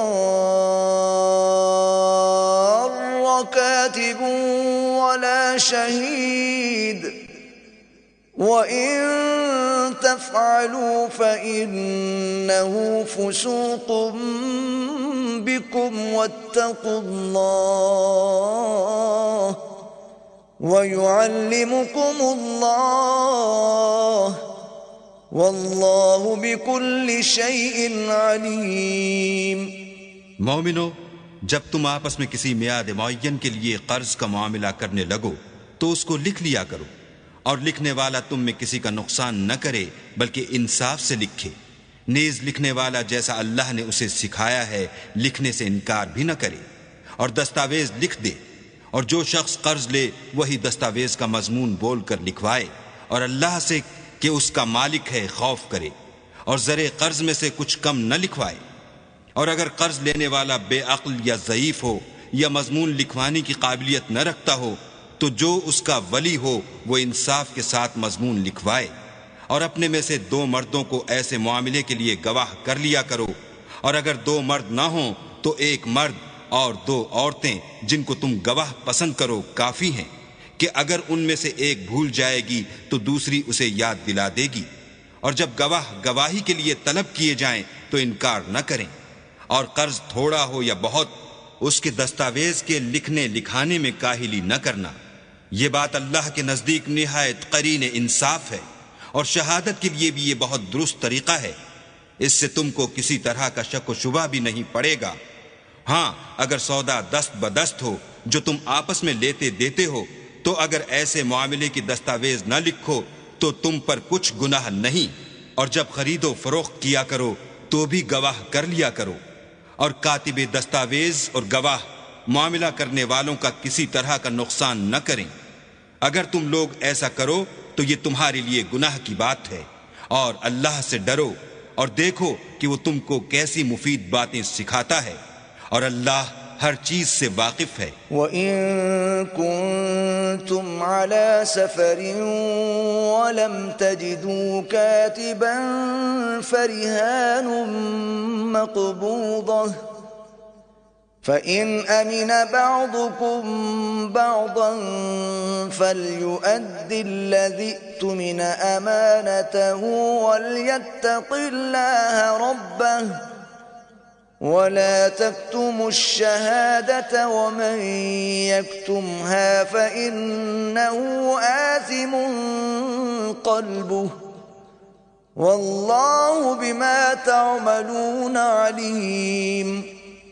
كاتب ولا شهيد وَإِن تَفْعَلُوا فَإِنَّهُ فُسُوقٌ بِكُمْ وَاتَّقُوا اللَّهَ وَيُعَلِّمُكُمُ اللَّهُ وَاللَّهُ بِكُلِّ شَيْءٍ عَلِيمٌ۔ مومنو، جب تم آپس میں کسی میعاد معین کے لیے قرض کا معاملہ کرنے لگو تو اس کو لکھ لیا کرو، اور لکھنے والا تم میں کسی کا نقصان نہ کرے بلکہ انصاف سے لکھے، نیز لکھنے والا جیسا اللہ نے اسے سکھایا ہے لکھنے سے انکار بھی نہ کرے، اور دستاویز لکھ دے، اور جو شخص قرض لے وہی دستاویز کا مضمون بول کر لکھوائے، اور اللہ سے کہ اس کا مالک ہے خوف کرے، اور زر قرض میں سے کچھ کم نہ لکھوائے۔ اور اگر قرض لینے والا بے عقل یا ضعیف ہو یا مضمون لکھوانے کی قابلیت نہ رکھتا ہو تو جو اس کا ولی ہو وہ انصاف کے ساتھ مضمون لکھوائے، اور اپنے میں سے 2 مردوں کو ایسے معاملے کے لیے گواہ کر لیا کرو، اور اگر 2 مرد نہ ہوں تو 1 مرد اور 2 عورتیں جن کو تم گواہ پسند کرو کافی ہیں، کہ اگر ان میں سے ایک بھول جائے گی تو دوسری اسے یاد دلا دے گی۔ اور جب گواہ گواہی کے لیے طلب کیے جائیں تو انکار نہ کریں، اور قرض تھوڑا ہو یا بہت اس کے دستاویز کے لکھنے لکھانے میں کاہلی نہ کرنا۔ یہ بات اللہ کے نزدیک نہایت قرین انصاف ہے، اور شہادت کے لیے بھی یہ بہت درست طریقہ ہے، اس سے تم کو کسی طرح کا شک و شبہ بھی نہیں پڑے گا۔ ہاں، اگر سودا دست بدست ہو جو تم آپس میں لیتے دیتے ہو تو اگر ایسے معاملے کی دستاویز نہ لکھو تو تم پر کچھ گناہ نہیں، اور جب خرید و فروخت کیا کرو تو بھی گواہ کر لیا کرو، اور کاتب دستاویز اور گواہ معاملہ کرنے والوں کا کسی طرح کا نقصان نہ کریں۔ اگر تم لوگ ایسا کرو تو یہ تمہارے لیے گناہ کی بات ہے، اور اللہ سے ڈرو اور دیکھو کہ وہ تم کو کیسی مفید باتیں سکھاتا ہے، اور اللہ ہر چیز سے واقف ہے۔ وَإِن كُنتُمْ عَلَى سَفَرٍ وَلَمْ تَجِدُوا كَاتِبًا فَرِهَانٌ مَّقْبُوضَةٌ فَإِنْ أَمِنَ بَعْضُكُمْ بَعْضًا فَلْيُؤَدِّ الَّذِي اؤْتُمِنَ أَمَانَتَهُ وَلْيَتَّقِ اللَّهَ رَبَّهُ وَلَا تَكْتُمُوا الشَّهَادَةَ وَمَنْ يَكْتُمْهَا فَإِنَّهُ آثِمٌ قَلْبُهُ وَاللَّهُ بِمَا تَعْمَلُونَ عَلِيمٌ۔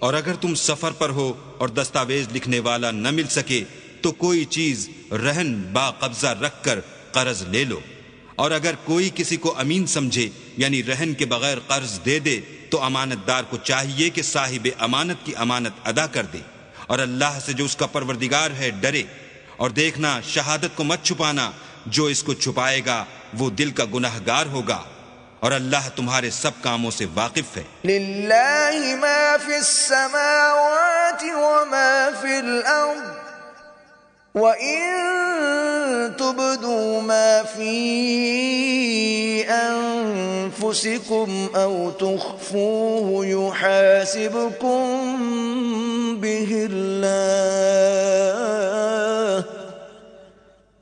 اور اگر تم سفر پر ہو اور دستاویز لکھنے والا نہ مل سکے تو کوئی چیز رہن با قبضہ رکھ کر قرض لے لو، اور اگر کوئی کسی کو امین سمجھے یعنی رہن کے بغیر قرض دے دے تو امانت دار کو چاہیے کہ صاحب امانت کی امانت ادا کر دے، اور اللہ سے جو اس کا پروردگار ہے ڈرے، اور دیکھنا شہادت کو مت چھپانا، جو اس کو چھپائے گا وہ دل کا گناہگار ہوگا، اور اللہ تمہارے سب کاموں سے واقف ہے۔ للہ ما فی السماوات وما فی الارض وَإِن تُبْدُوا مَا فِي أَنفُسِكُمْ أَوْ تُخْفُوهُ يُحَاسِبْكُم بِهِ اللَّهُ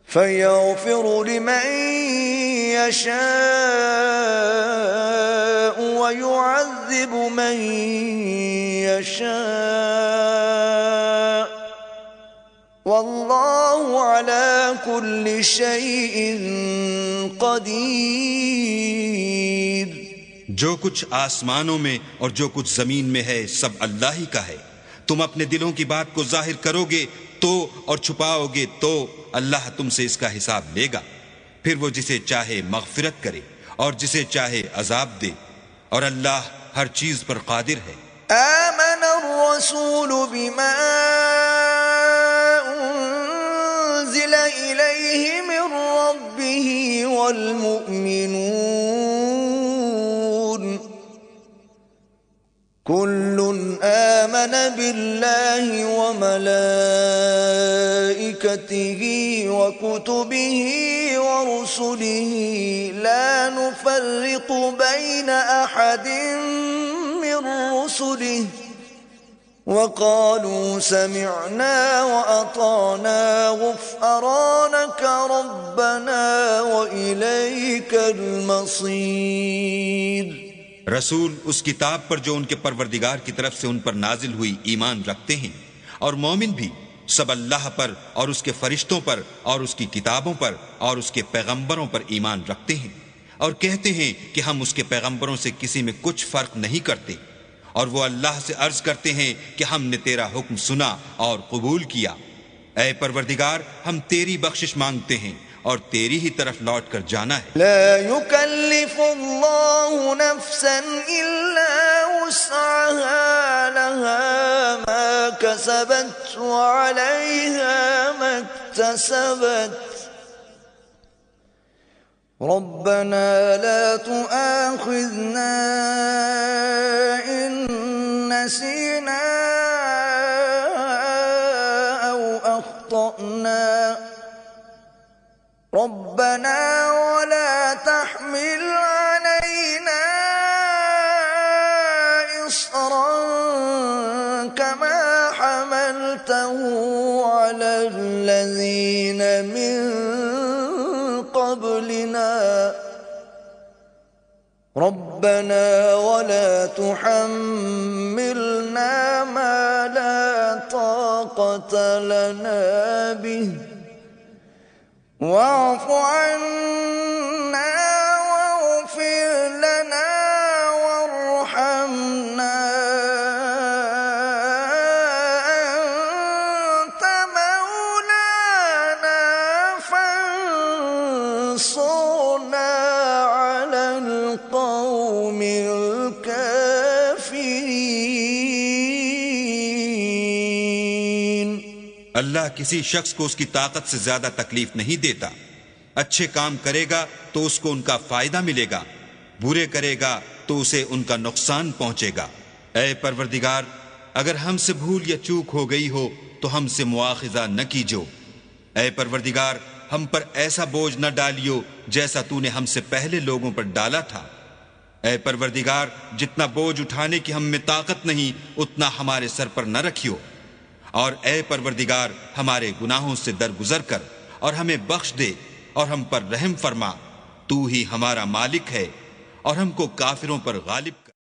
فَيَغْفِرُ لِمَن يَشَاءُ وَيُعَذِّبُ مَن يَشَاءُ واللہ علی کل شیء قدیر۔ جو کچھ آسمانوں میں اور جو کچھ زمین میں ہے سب اللہ ہی کا ہے، تم اپنے دلوں کی بات کو ظاہر کرو گے تو اور چھپاؤ گے تو اللہ تم سے اس کا حساب لے گا، پھر وہ جسے چاہے مغفرت کرے اور جسے چاہے عذاب دے، اور اللہ ہر چیز پر قادر ہے۔ آمن الرسول بما أنزل إليه من ربه والمؤمنون كل آمن بالله وملائكته وكتبه ورسله لا نفرق بين أحد من رسله وقالوا سمعنا وأطعنا غفرانك ربنا وإليك المصير۔ رسول اس کتاب پر جو ان کے پروردگار کی طرف سے ان پر نازل ہوئی ایمان رکھتے ہیں، اور مومن بھی سب اللہ پر اور اس کے فرشتوں پر اور اس کی کتابوں پر اور اس کے پیغمبروں پر ایمان رکھتے ہیں، اور کہتے ہیں کہ ہم اس کے پیغمبروں سے کسی میں کچھ فرق نہیں کرتے، اور وہ اللہ سے عرض کرتے ہیں کہ ہم نے تیرا حکم سنا اور قبول کیا۔ اے پروردگار، ہم تیری بخشش مانگتے ہیں اور تیری ہی طرف لوٹ کر جانا ہے۔ لا يكلف الله نفسا إلا وسعها لها ما كسبت وعليها ما اكتسبت ربنا لا تؤاخذنا إن نسينا أو أخطأنا ربنا ولا تحمل علينا إصرا كما حملته على الذين من قبلنا ربنا ولا تحملنا ما لا طاقة لنا به واعف عنا واغفر لنا وارحمنا أنت مولانا فانصرنا على القوم الكافرين۔ اللہ کسی شخص کو اس کی طاقت سے زیادہ تکلیف نہیں دیتا۔ اچھے کام کرے گا تو اس کو ان کا فائدہ ملے گا، برے کرے گا تو اسے ان کا نقصان پہنچے گا۔ اے پروردگار، اگر ہم سے بھول یا چوک ہو گئی ہو تو ہم سے مواخذہ نہ کیجو۔ اے پروردگار، ہم پر ایسا بوجھ نہ ڈالیو جیسا تو نے ہم سے پہلے لوگوں پر ڈالا تھا۔ اے پروردگار، جتنا بوجھ اٹھانے کی ہم میں طاقت نہیں اتنا ہمارے سر پر نہ رکھیو، اور اے پروردگار ہمارے گناہوں سے درگزر کر اور ہمیں بخش دے اور ہم پر رحم فرما۔ تو ہی ہمارا مالک ہے اور ہم کو کافروں پر غالب کر۔